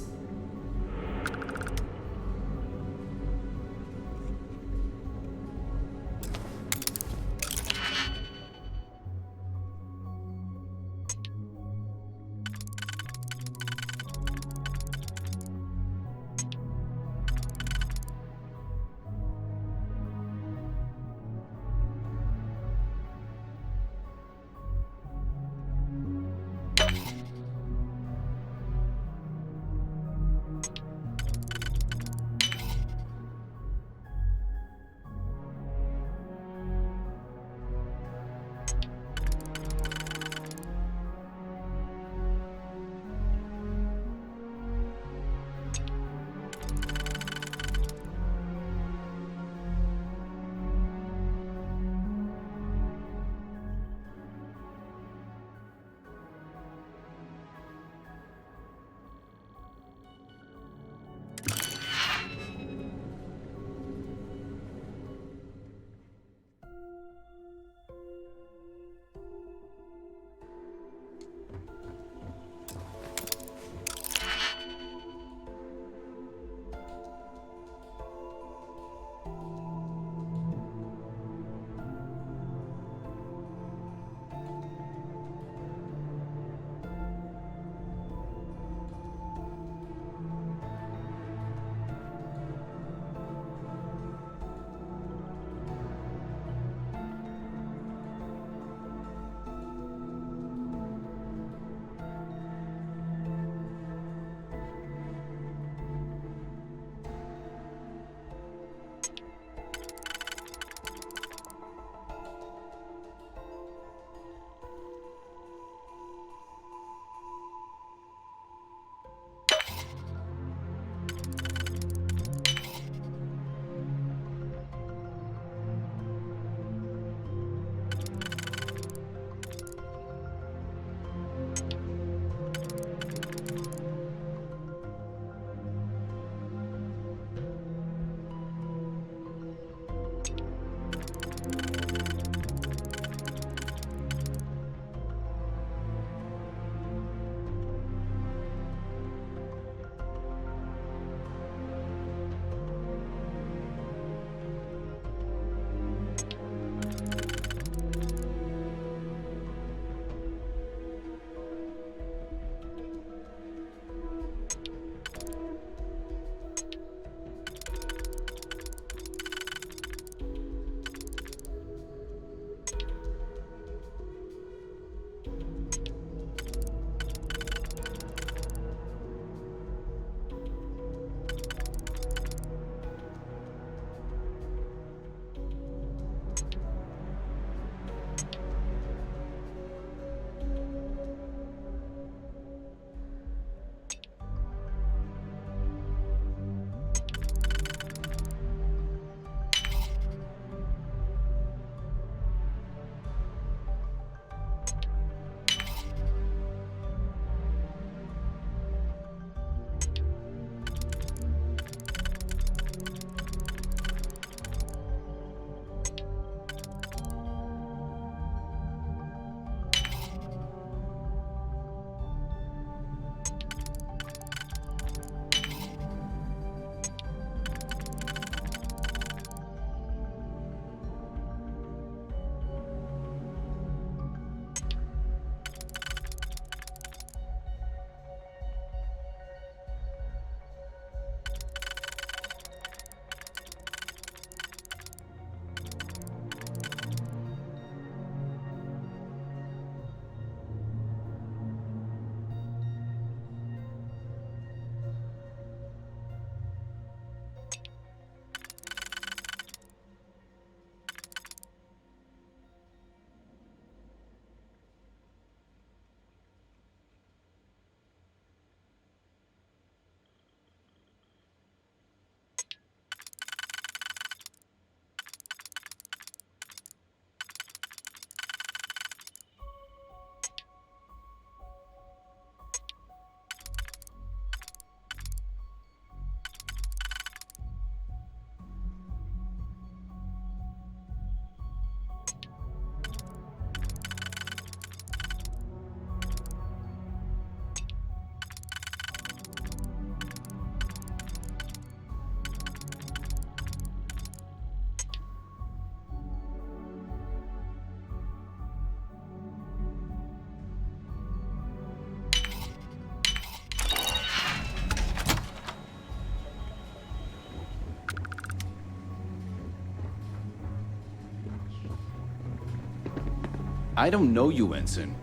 I don't know you, Ensign.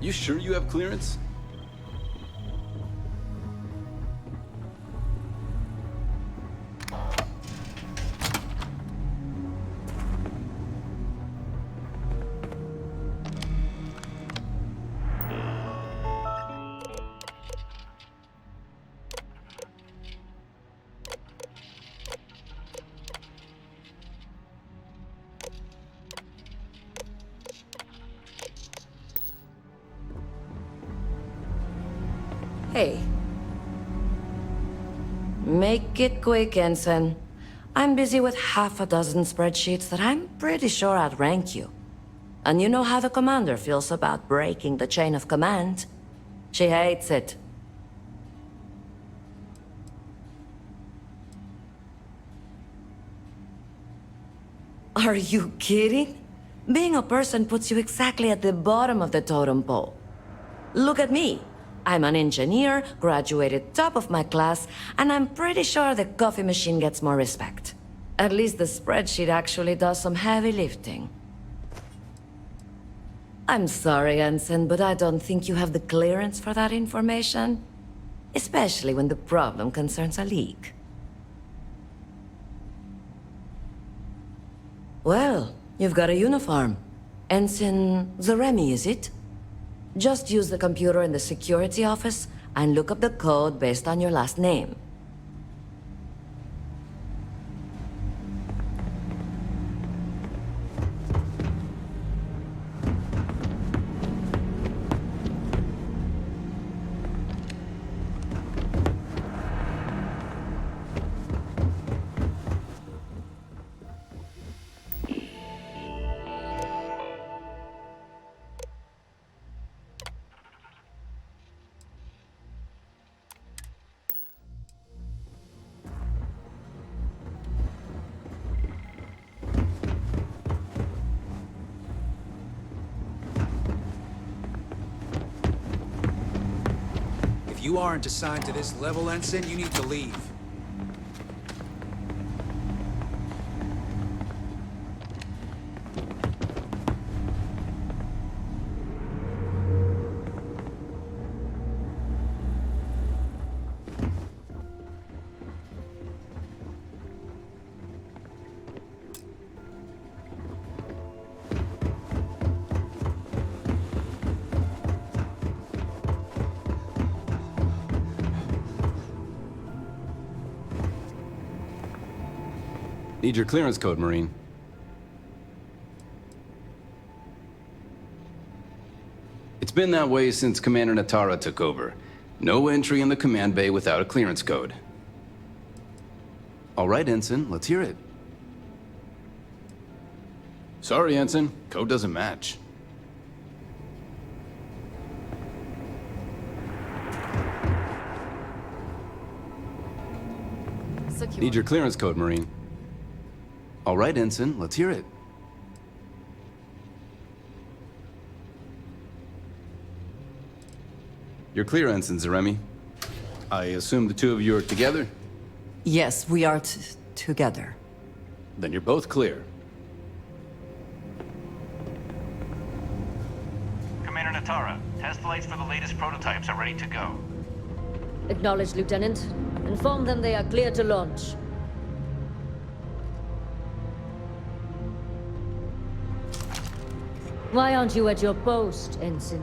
You sure you have clearance? Hey. Make it quick, Ensign. I'm busy with half a dozen spreadsheets that I'm pretty sure outrank you. And you know how the commander feels about breaking the chain of command. She hates it. Are you kidding? Being a person puts you exactly at the bottom of the totem pole. Look at me. I'm an engineer, graduated top of my class, and I'm pretty sure the coffee machine gets more respect. At least the spreadsheet actually does some heavy lifting. I'm sorry, Ensign, but I don't think you have the clearance for that information. Especially when the problem concerns a leak. Well, you've got a uniform. Ensign Zaremi, is it? Just use the computer in the security office and look up the code based on your last name. If you aren't assigned to this level, Ensign, you need to leave. Need your clearance code, Marine. It's been that way since Commander Natara took over. No entry in the command bay without a clearance code. All right, Ensign, let's hear it. Sorry, Ensign. Code doesn't match. Secure. Need your clearance code, Marine. All right, Ensign, let's hear it. You're clear, Ensign Zaremi. I assume the two of you are together? Yes, we are together. Then you're both clear. Commander Natara, test flights for the latest prototypes are ready to go. Acknowledged, Lieutenant. Inform them they are clear to launch. Why aren't you at your post, Ensign?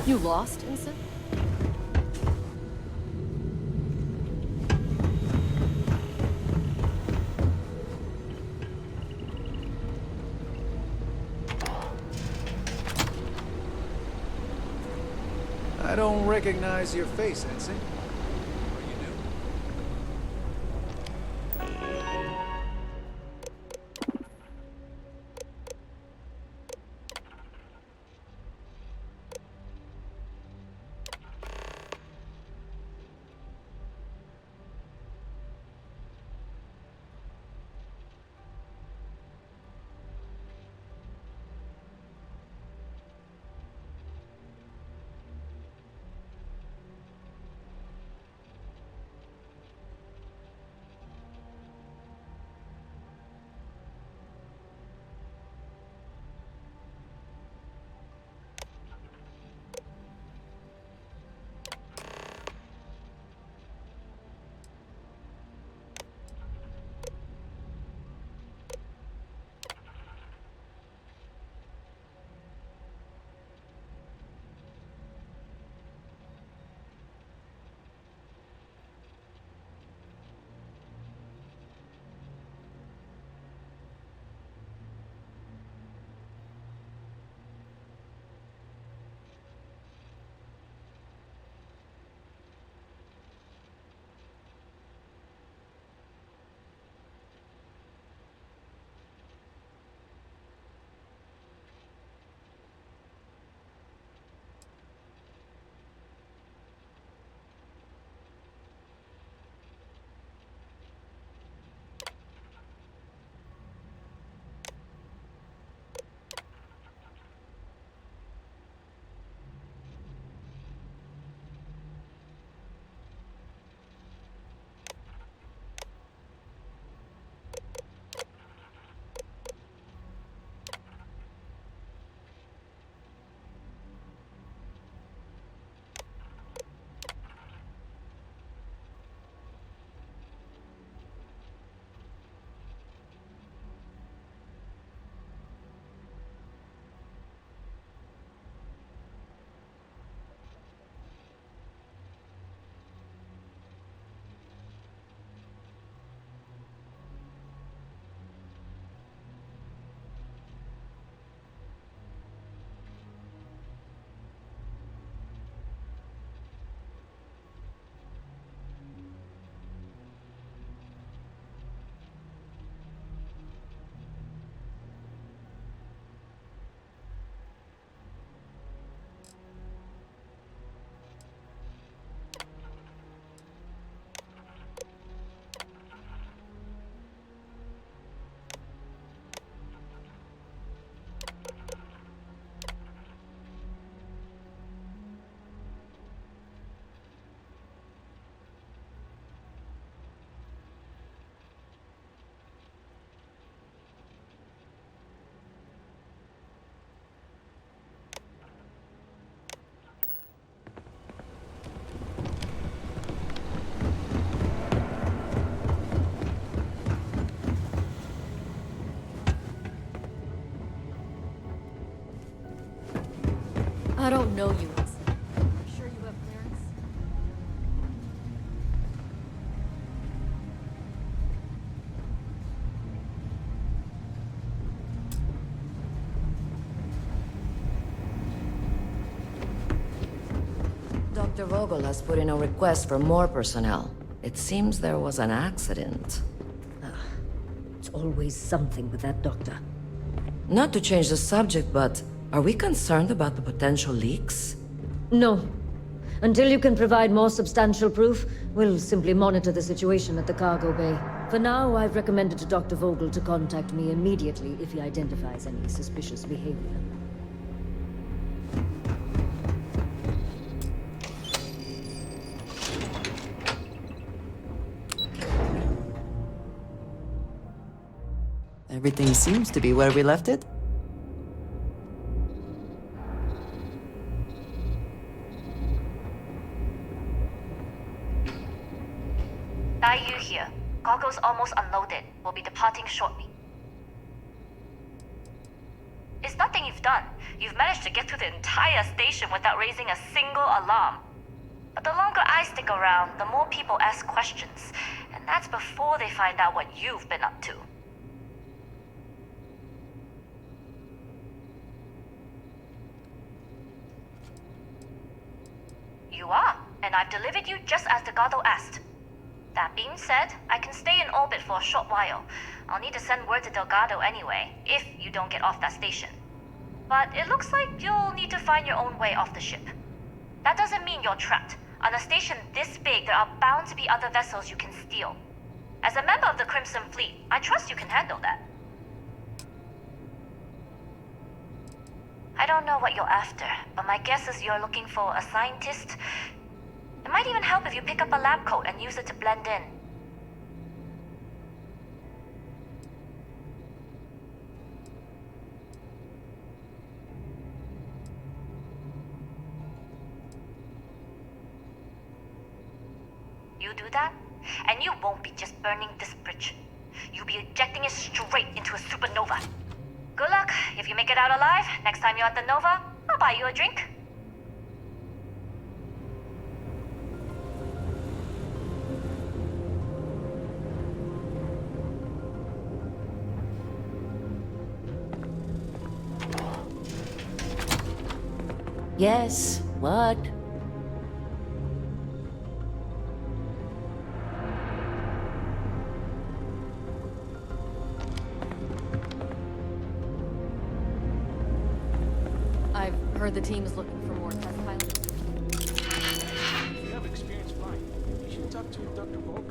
You lost, Ensign? I don't recognize your face, Ensign. no units. Sure you have clearance? Dr. Vogel has put in a request for more personnel. It seems there was an accident. It's always something with that doctor. Not to change the subject, but are we concerned about the potential leaks? No. Until you can provide more substantial proof, we'll simply monitor the situation at the cargo bay. For now, I've recommended to Dr. Vogel to contact me immediately if he identifies any suspicious behavior. Everything seems to be where we left it. Yu here. Cargo's almost unloaded. We'll be departing shortly. It's nothing you've done. You've managed to get through the entire station without raising a single alarm. But the longer I stick around, the more people ask questions. And that's before they find out what you've been up to. You are, and I've delivered you just as Delgado asked. That being said, I can stay in orbit for a short while. I'll need to send word to Delgado anyway, if you don't get off that station. But it looks like you'll need to find your own way off the ship. That doesn't mean you're trapped. On a station this big, there are bound to be other vessels you can steal. As a member of the Crimson Fleet, I trust you can handle that. I don't know what you're after, but my guess is you're looking for a scientist. It might even help if you pick up a lab coat and use it to blend in. You do that, and you won't be just burning this bridge. You'll be ejecting it straight into a supernova. Good luck. If you make it out alive, next time you're at the Nova, I'll buy you a drink. Yes, what? I've heard the team is looking for more test pilots. If you have experience, fine. You should talk to Dr. Vogel.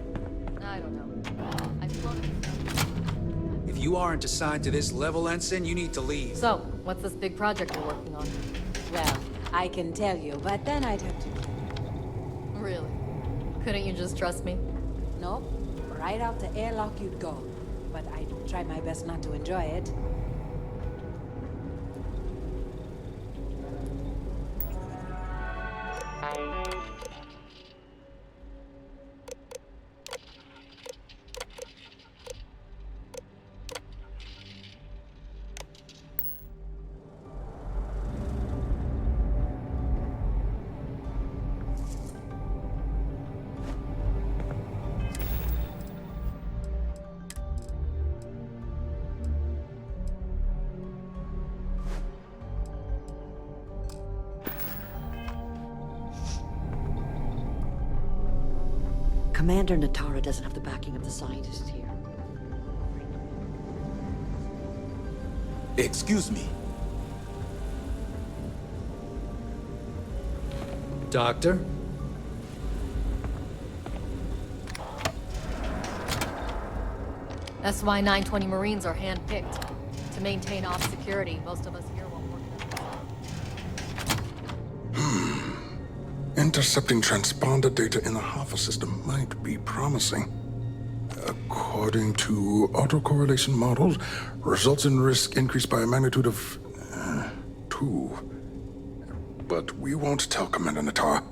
I don't know. I've floated. If you aren't assigned to this level, Ensign, you need to leave. So, what's this big project you're working on? Well, I can tell you, but then I'd have to... Really? Couldn't you just trust me? No, right out the airlock you'd go. But I'd try my best not to enjoy it. Commander Natara doesn't have the backing of the scientists here. Excuse me. Doctor? That's why 920 Marines are handpicked. To maintain off security, most of us here won't work. Intercepting transponder data in the Alpha system might be promising. According to autocorrelation models, results in risk increased by a magnitude of 2. But we won't tell Commander Natara.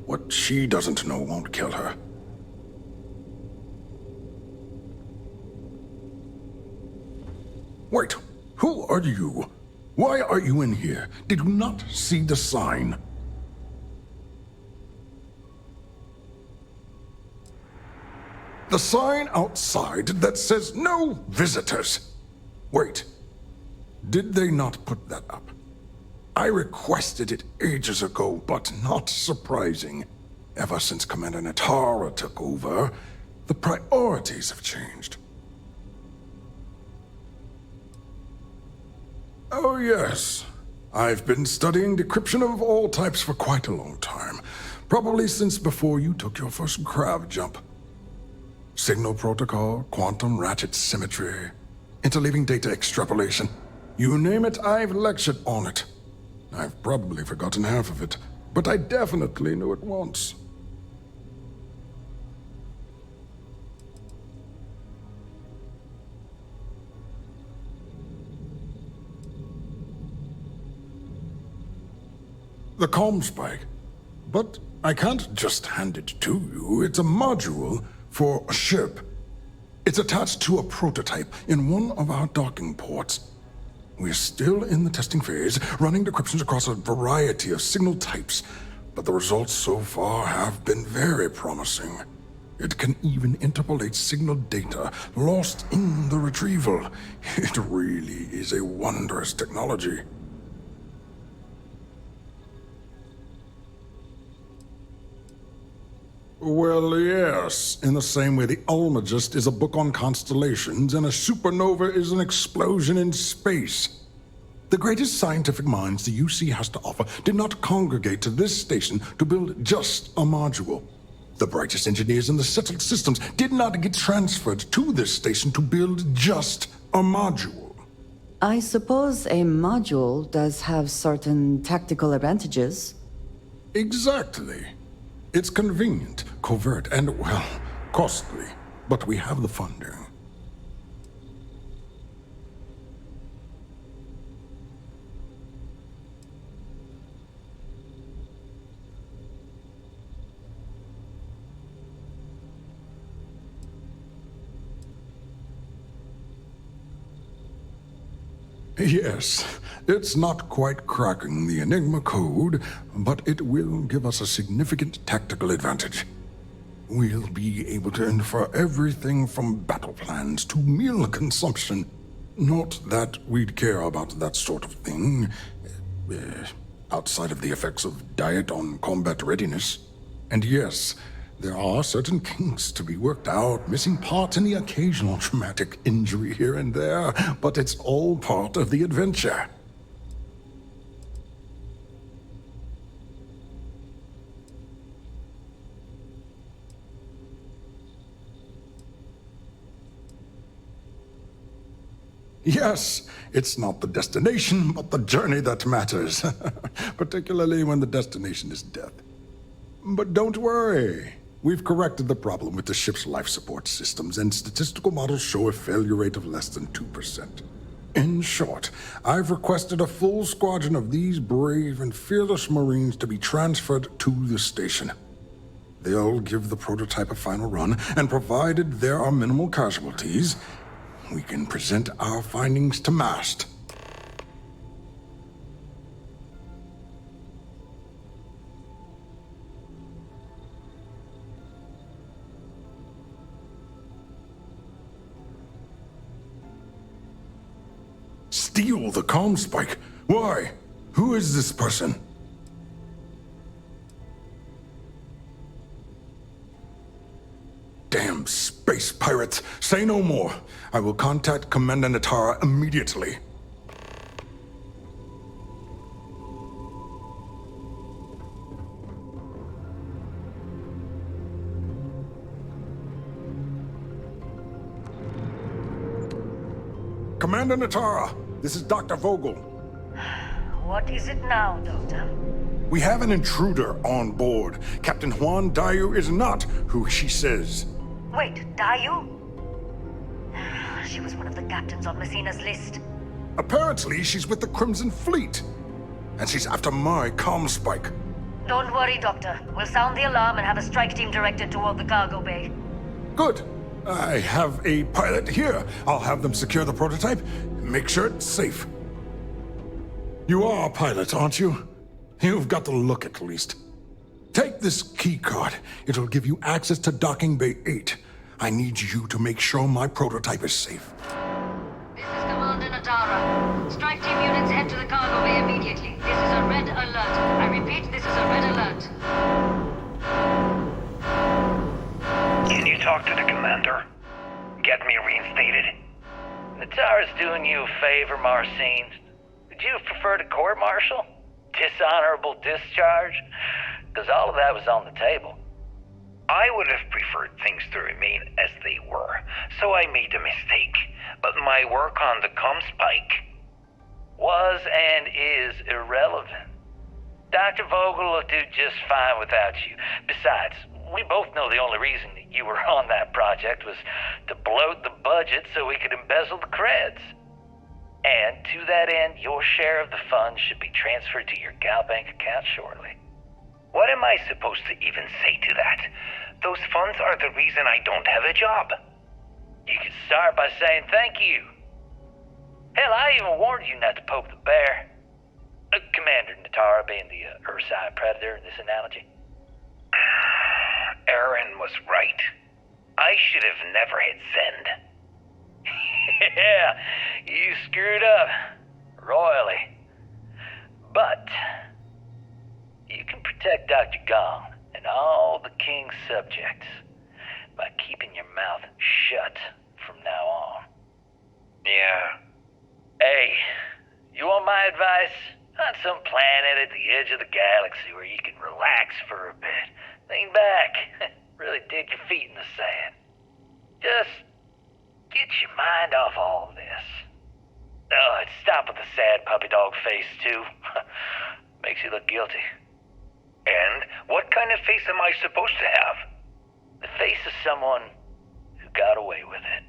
What she doesn't know won't kill her. Wait, who are you? Why are you in here? Did you not see the sign? The sign outside that says no visitors. Wait, did they not put that up? I requested it ages ago, but not surprising. Ever since Commander Natara took over, the priorities have changed. Oh yes, I've been studying decryption of all types for quite a long time. Probably since before you took your first grav jump. Signal protocol, quantum ratchet symmetry, interleaving data extrapolation. You name it, I've lectured on it. I've probably forgotten half of it, but I definitely knew it once. The comm spike. But I can't just hand it to you. It's a module for a ship. It's attached to a prototype in one of our docking ports. We're still in the testing phase, running decryptions across a variety of signal types, but the results so far have been very promising. It can even interpolate signal data lost in the retrieval. It really is a wondrous technology. Well, yes. In the same way the Almagest is a book on constellations and a supernova is an explosion in space. The greatest scientific minds the UC has to offer did not congregate to this station to build just a module. The brightest engineers in the settled systems did not get transferred to this station to build just a module. I suppose a module does have certain tactical advantages. Exactly. It's convenient, covert, and, well, costly. But we have the funding. Yes, it's not quite cracking the Enigma code, but it will give us a significant tactical advantage. We'll be able to infer everything from battle plans to meal consumption. Not that we'd care about that sort of thing, outside of the effects of diet on combat readiness. And yes, there are certain kinks to be worked out, missing parts and the occasional traumatic injury here and there, but it's all part of the adventure. Yes, it's not the destination, but the journey that matters, particularly when the destination is death. But don't worry. We've corrected the problem with the ship's life support systems, and statistical models show a failure rate of less than 2%. In short, I've requested a full squadron of these brave and fearless Marines to be transferred to the station. They'll give the prototype a final run, and provided there are minimal casualties, we can present our findings to MAST. Steal the comm spike? Why? Who is this person? Damn space pirates! Say no more. I will contact Commander Natara immediately. Commander Natara, this is Dr. Vogel. What is it now, Doctor? We have an intruder on board. Captain Juan Dayu is not who she says. Wait, Dayu? She was one of the captains on Messina's list. Apparently, she's with the Crimson Fleet. And she's after my comm spike. Don't worry, Doctor. We'll sound the alarm and have a strike team directed toward the cargo bay. Good. I have a pilot here. I'll have them secure the prototype and make sure it's safe. You are a pilot, aren't you? You've got the look, at least. Take this keycard. It'll give you access to Docking Bay 8. I need you to make sure my prototype is safe. This is Commander Natara. Strike team units head to the cargo bay immediately. This is a red alert. I repeat, this is a red alert. Can you talk to the commander? Get me reinstated? Natara's doing you a favor, Marcine. Would you have preferred a court-martial? Dishonorable discharge? Because all of that was on the table. I would have preferred things to remain as they were, so I made a mistake. But my work on the Comspike was and is irrelevant. Dr. Vogel will do just fine without you. Besides, we both know the only reason that you were on that project was to bloat the budget so we could embezzle the creds. And to that end, your share of the funds should be transferred to your Gal Bank account shortly. What am I supposed to even say to that? Those funds are the reason I don't have a job. You could start by saying thank you. Hell, I even warned you not to poke the bear. Commander Natara being the Ursine Predator in this analogy. Aaron was right. I should have never hit send. Yeah, you screwed up. Royally. But you can protect Dr. Gong and all the King's subjects by keeping your mouth shut from now on. Yeah. Hey, you want my advice? On some planet at the edge of the galaxy where you can relax for a bit. Lean back. Really dig your feet in the sand. Just get your mind off all of this. Oh, and stop with the sad puppy dog face, too. Makes you look guilty. And what kind of face am I supposed to have? The face of someone who got away with it.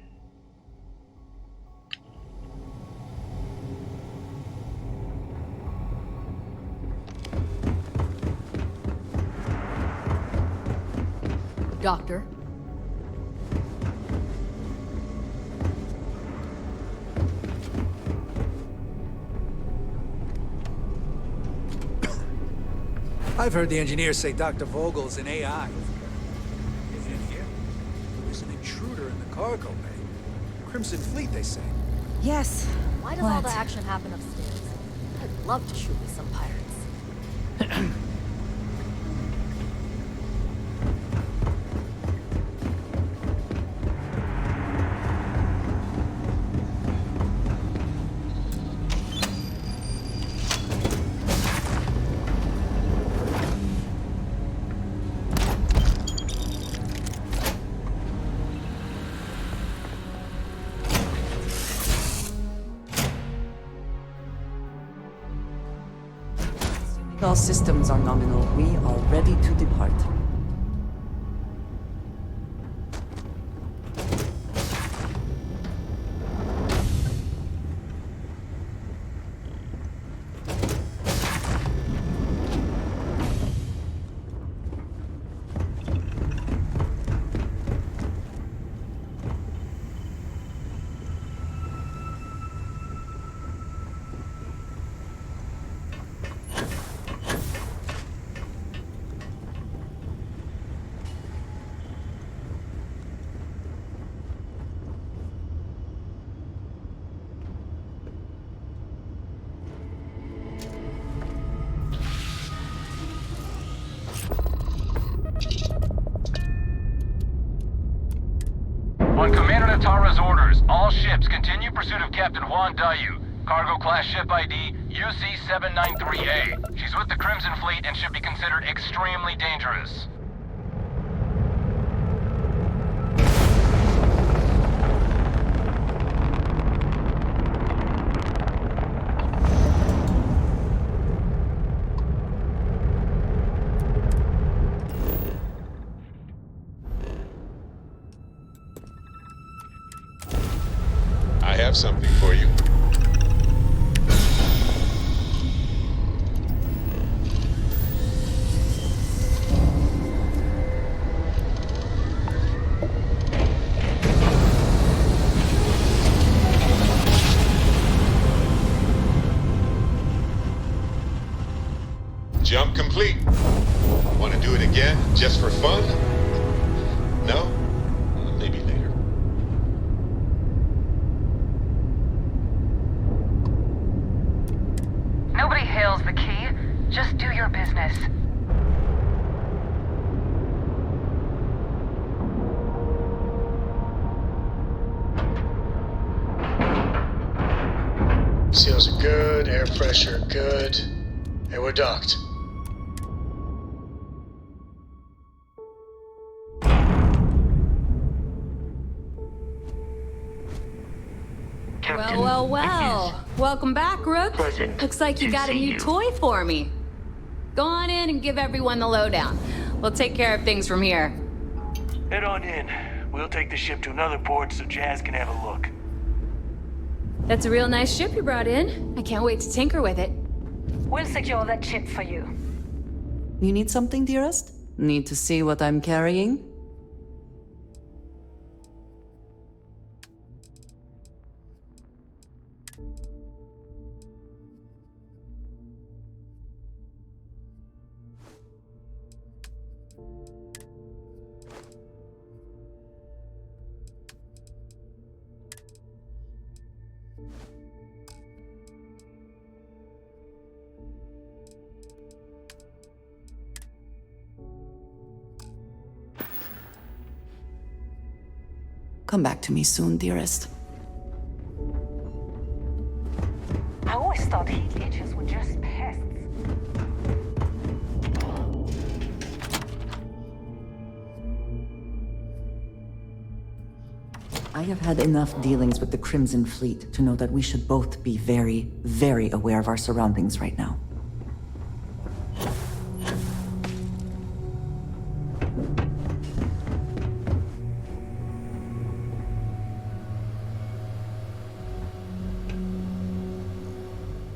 Doctor? I've heard the engineers say Dr. Vogel's an AI. Is it here? There's an intruder in the cargo bay. Crimson Fleet, they say. Yes. Why does all the action happen upstairs? I'd love to shoot me some pirates. All systems are nominal. We are ready to depart. On Commander Natara's orders, all ships continue pursuit of Captain Juan Dayu. Cargo class ship ID UC-793A. She's with the Crimson Fleet and should be considered extremely dangerous. I have something for you. Just for fun? No? Maybe later. Nobody hails the key. Just do your business. Seals are good, air pressure good. And we're docked. Well. Welcome back, Rook. Looks like you got a new toy for me. Go on in and give everyone the lowdown. We'll take care of things from here. Head on in. We'll take the ship to another port so Jazz can have a look. That's a real nice ship you brought in. I can't wait to tinker with it. We'll secure that ship for you. You need something, dearest? Need to see what I'm carrying? Come back to me soon, dearest. I always thought heat leeches were just pests. I have had enough dealings with the Crimson Fleet to know that we should both be very, very aware of our surroundings right now.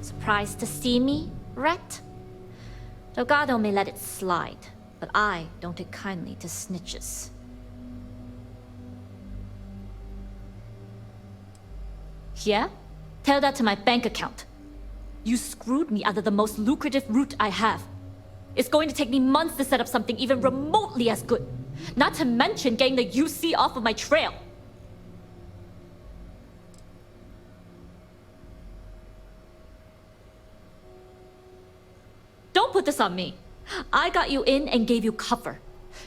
Surprised to see me, Ret? Delgado may let it slide, but I don't take kindly to snitches. Yeah? Tell that to my bank account. You screwed me out of the most lucrative route I have. It's going to take me months to set up something even remotely as good. Not to mention getting the UC off of my trail. Don't put this on me. I got you in and gave you cover.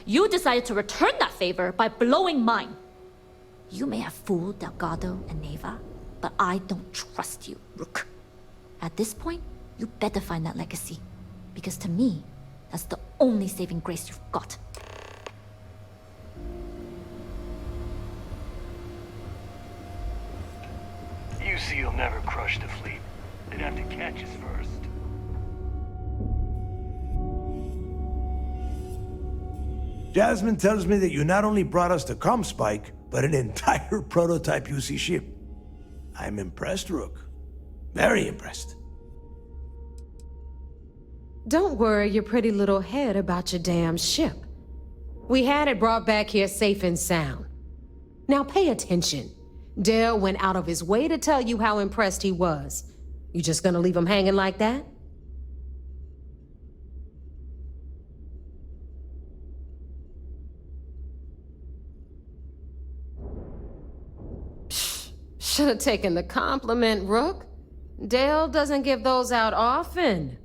You decided to return that favor by blowing mine. You may have fooled Delgado and Neva, but I don't trust you, Rook. At this point, you better find that legacy. Because to me, that's the only saving grace you've got. UC'll never crush the fleet. They'd have to catch us first. Jasmine tells me that you not only brought us the ComSpike, but an entire prototype UC ship. I'm impressed, Rook. Very impressed. Don't worry your pretty little head about your damn ship. We had it brought back here safe and sound. Now pay attention. Dale went out of his way to tell you how impressed he was. You just gonna leave him hanging like that? Should have taken the compliment, Rook. Dale doesn't give those out often.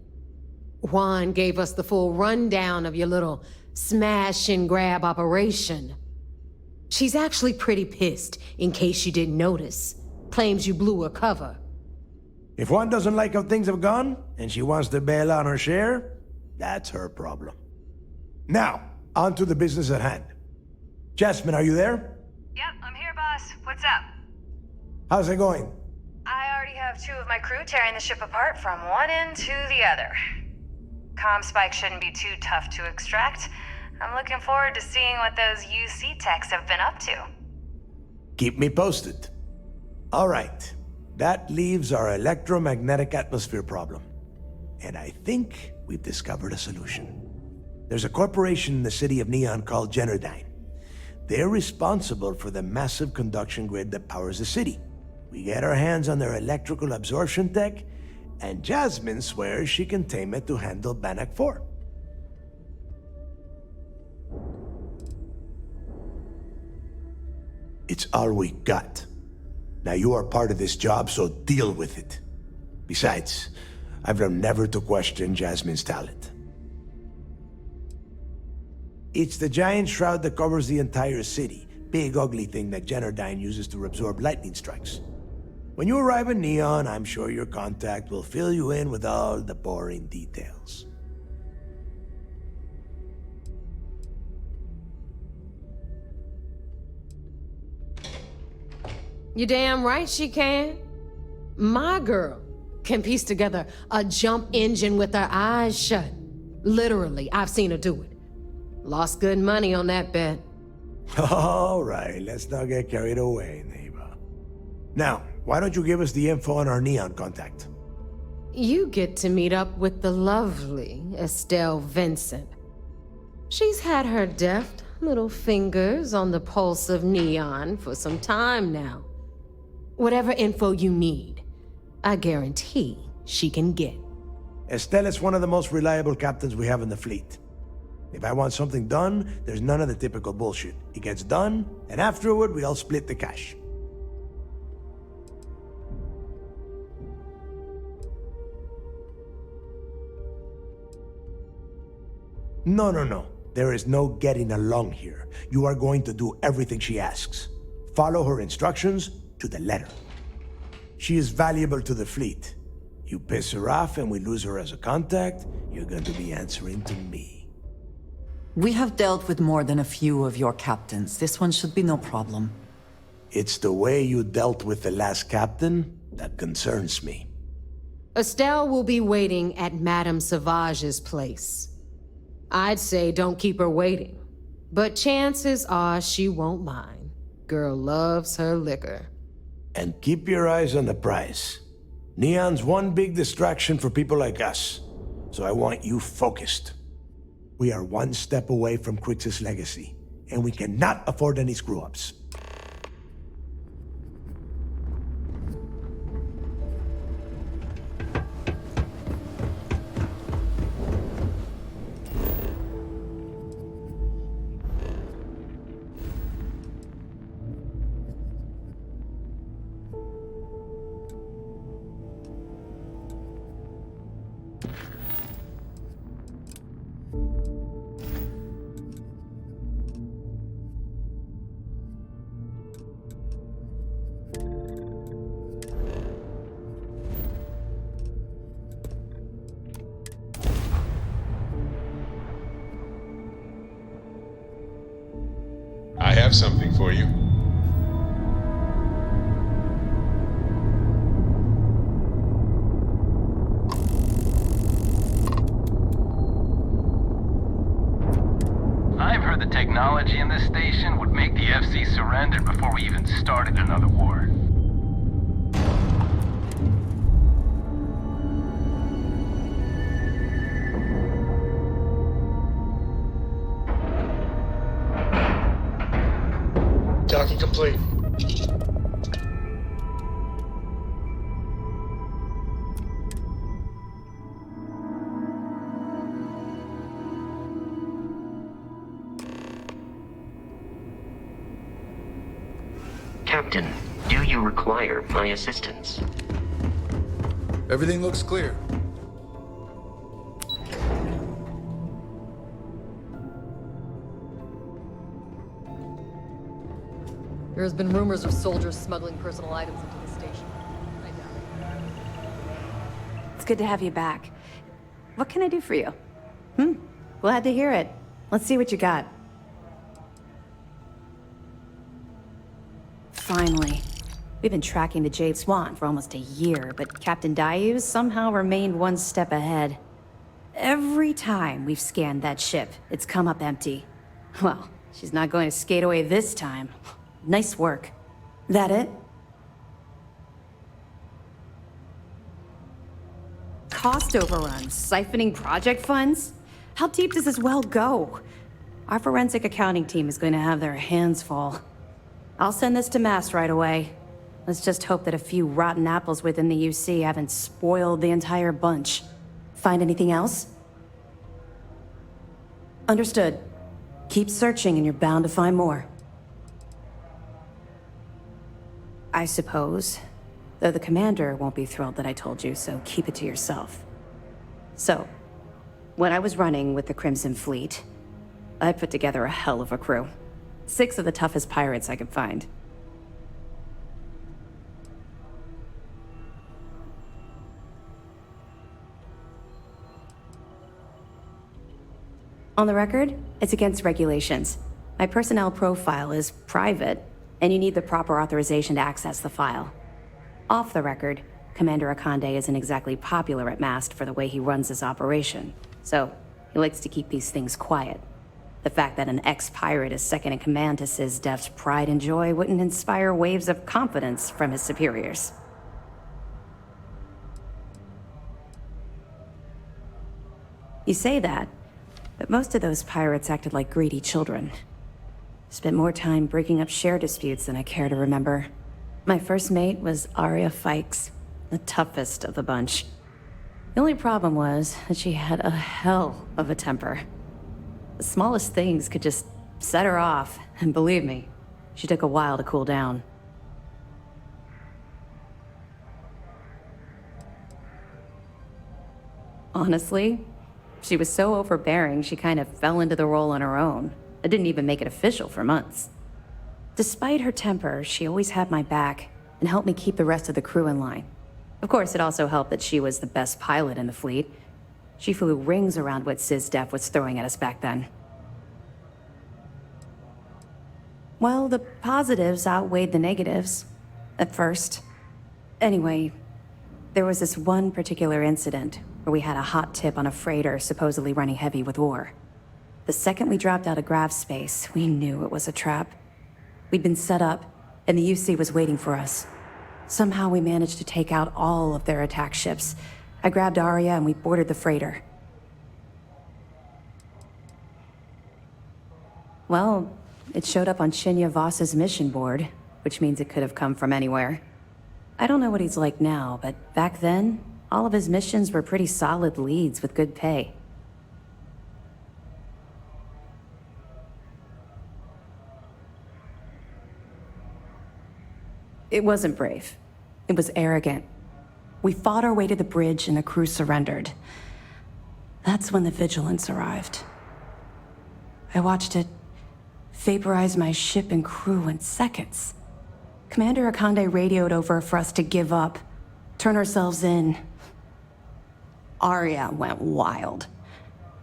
Juan gave us the full rundown of your little smash and grab operation. She's actually pretty pissed, in case you didn't notice. Claims you blew her cover. If Juan doesn't like how things have gone, and she wants to bail on her share, that's her problem. Now, on to the business at hand. Jasmine, are you there? Yep, I'm here, boss. What's up? How's it going? I already have 2 of my crew tearing the ship apart from one end to the other. ComSpike shouldn't be too tough to extract. I'm looking forward to seeing what those UC techs have been up to. Keep me posted. All right. That leaves our electromagnetic atmosphere problem. And I think we've discovered a solution. There's a corporation in the city of Neon called Generdyne. They're responsible for the massive conduction grid that powers the city. We get our hands on their electrical absorption tech, and Jasmine swears she can tame it to handle Bannock 4. It's all we got. Now you are part of this job, so deal with it. Besides, I've learned never to question Jasmine's talent. It's the giant shroud that covers the entire city. Big ugly thing that Generdyne uses to absorb lightning strikes. When you arrive in Neon, I'm sure your contact will fill you in with all the boring details. You damn right she can. My girl can piece together a jump engine with her eyes shut. Literally, I've seen her do it. Lost good money on that bet. All right, let's not get carried away, neighbor. Now, why don't you give us the info on our Neon contact? You get to meet up with the lovely Estelle Vincent. She's had her deft little fingers on the pulse of Neon for some time now. Whatever info you need, I guarantee she can get. Estelle is one of the most reliable captains we have in the fleet. If I want something done, there's none of the typical bullshit. It gets done, and afterward, we all split the cash. No. There is no getting along here. You are going to do everything she asks. Follow her instructions to the letter. She is valuable to the fleet. You piss her off and we lose her as a contact, you're going to be answering to me. We have dealt with more than a few of your captains. This one should be no problem. It's the way you dealt with the last captain that concerns me. Estelle will be waiting at Madame Sauvage's place. I'd say don't keep her waiting, but chances are she won't mind. Girl loves her liquor. And keep your eyes on the prize. Neon's one big distraction for people like us, so I want you focused. We are one step away from Crix's legacy, and we cannot afford any screw-ups. I have something for you. I've heard the technology in this station would make the FC surrender before we even started another war. Docking complete. Captain, do you require my assistance? Everything looks clear. There's been rumors of soldiers smuggling personal items into the station. I doubt it. It's good to have you back. What can I do for you? Glad to hear it. Let's see what you got. Finally. We've been tracking the Jade Swan for almost a year, but Captain Dayu somehow remained one step ahead. Every time we've scanned that ship, it's come up empty. Well, she's not going to skate away this time. Nice work. That it? Cost overruns, siphoning project funds? How deep does this well go? Our forensic accounting team is going to have their hands full. I'll send this to Mass right away. Let's just hope that a few rotten apples within the UC haven't spoiled the entire bunch. Find anything else? Understood. Keep searching and you're bound to find more. I suppose. Though the commander won't be thrilled that I told you, so keep it to yourself. So, when I was running with the Crimson Fleet, I put together a hell of a crew. 6 of the toughest pirates I could find. On the record, it's against regulations. My personnel profile is private, and you need the proper authorization to access the file. Off the record, Commander Akande isn't exactly popular at Mast for the way he runs his operation, so he likes to keep these things quiet. The fact that an ex-pirate is second in command to SysDef's pride and joy wouldn't inspire waves of confidence from his superiors. You say that, but most of those pirates acted like greedy children. Spent more time breaking up share disputes than I care to remember. My first mate was Arya Fikes, the toughest of the bunch. The only problem was that she had a hell of a temper. The smallest things could just set her off, and believe me, she took a while to cool down. Honestly, she was so overbearing she kind of fell into the role on her own. I didn't even make it official for months. Despite her temper, she always had my back and helped me keep the rest of the crew in line. Of course, it also helped that she was the best pilot in the fleet. She flew rings around what SysDef was throwing at us back then. Well, the positives outweighed the negatives. At first. Anyway, there was this one particular incident where we had a hot tip on a freighter supposedly running heavy with ore. The second we dropped out of grav space, we knew it was a trap. We'd been set up, and the UC was waiting for us. Somehow we managed to take out all of their attack ships. I grabbed Arya and we boarded the freighter. Well, it showed up on Shinya Voss's mission board, which means it could have come from anywhere. I don't know what he's like now, but back then, all of his missions were pretty solid leads with good pay. It wasn't brave. It was arrogant. We fought our way to the bridge and the crew surrendered. That's when the Vigilance arrived. I watched it vaporize my ship and crew in seconds. Commander Akande radioed over for us to give up, turn ourselves in. Arya went wild.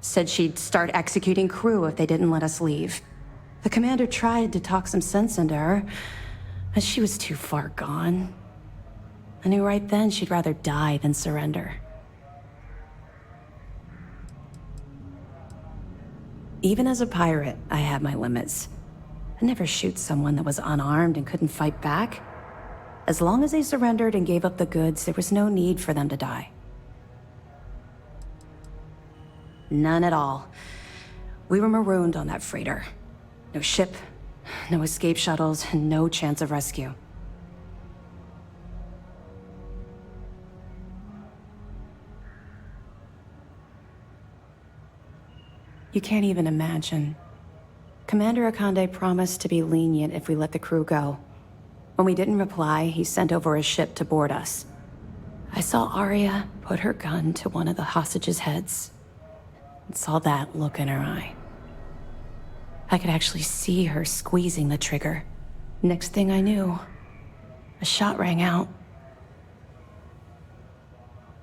Said she'd start executing crew if they didn't let us leave. The commander tried to talk some sense into her, but she was too far gone. I knew right then she'd rather die than surrender. Even as a pirate, I had my limits. I'd never shoot someone that was unarmed and couldn't fight back. As long as they surrendered and gave up the goods, there was no need for them to die. None at all. We were marooned on that freighter. No ship, no escape shuttles, and no chance of rescue. You can't even imagine. Commander Akande promised to be lenient if we let the crew go. When we didn't reply, he sent over a ship to board us. I saw Arya put her gun to one of the hostages' heads, and saw that look in her eye. I could actually see her squeezing the trigger. Next thing I knew, a shot rang out.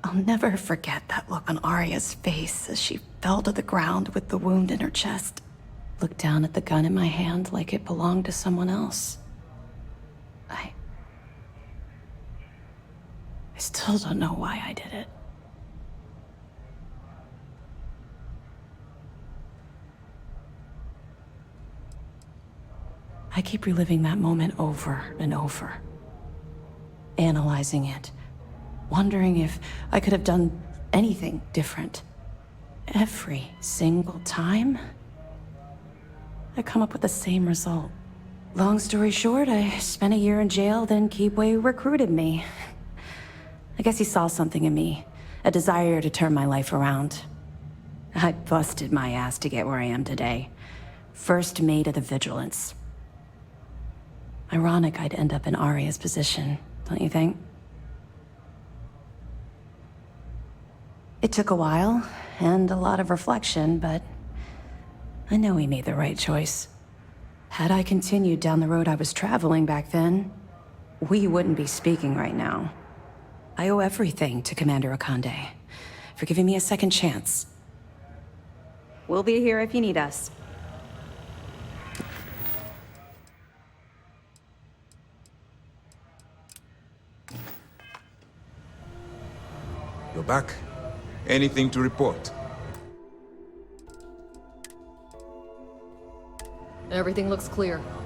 I'll never forget that look on Arya's face as she fell to the ground with the wound in her chest. Looked down at the gun in my hand like it belonged to someone else. I still don't know why I did it. I keep reliving that moment over and over. Analyzing it. Wondering if I could have done anything different. Every single time, I come up with the same result. Long story short, I spent a year in jail, then Keebway recruited me. I guess he saw something in me, a desire to turn my life around. I busted my ass to get where I am today. First mate of the Vigilance. Ironic I'd end up in Arya's position, don't you think? It took a while, and a lot of reflection, but I know we made the right choice. Had I continued down the road I was traveling back then, we wouldn't be speaking right now. I owe everything to Commander Akande for giving me a second chance. We'll be here if you need us. You're back. Anything to report? Everything looks clear.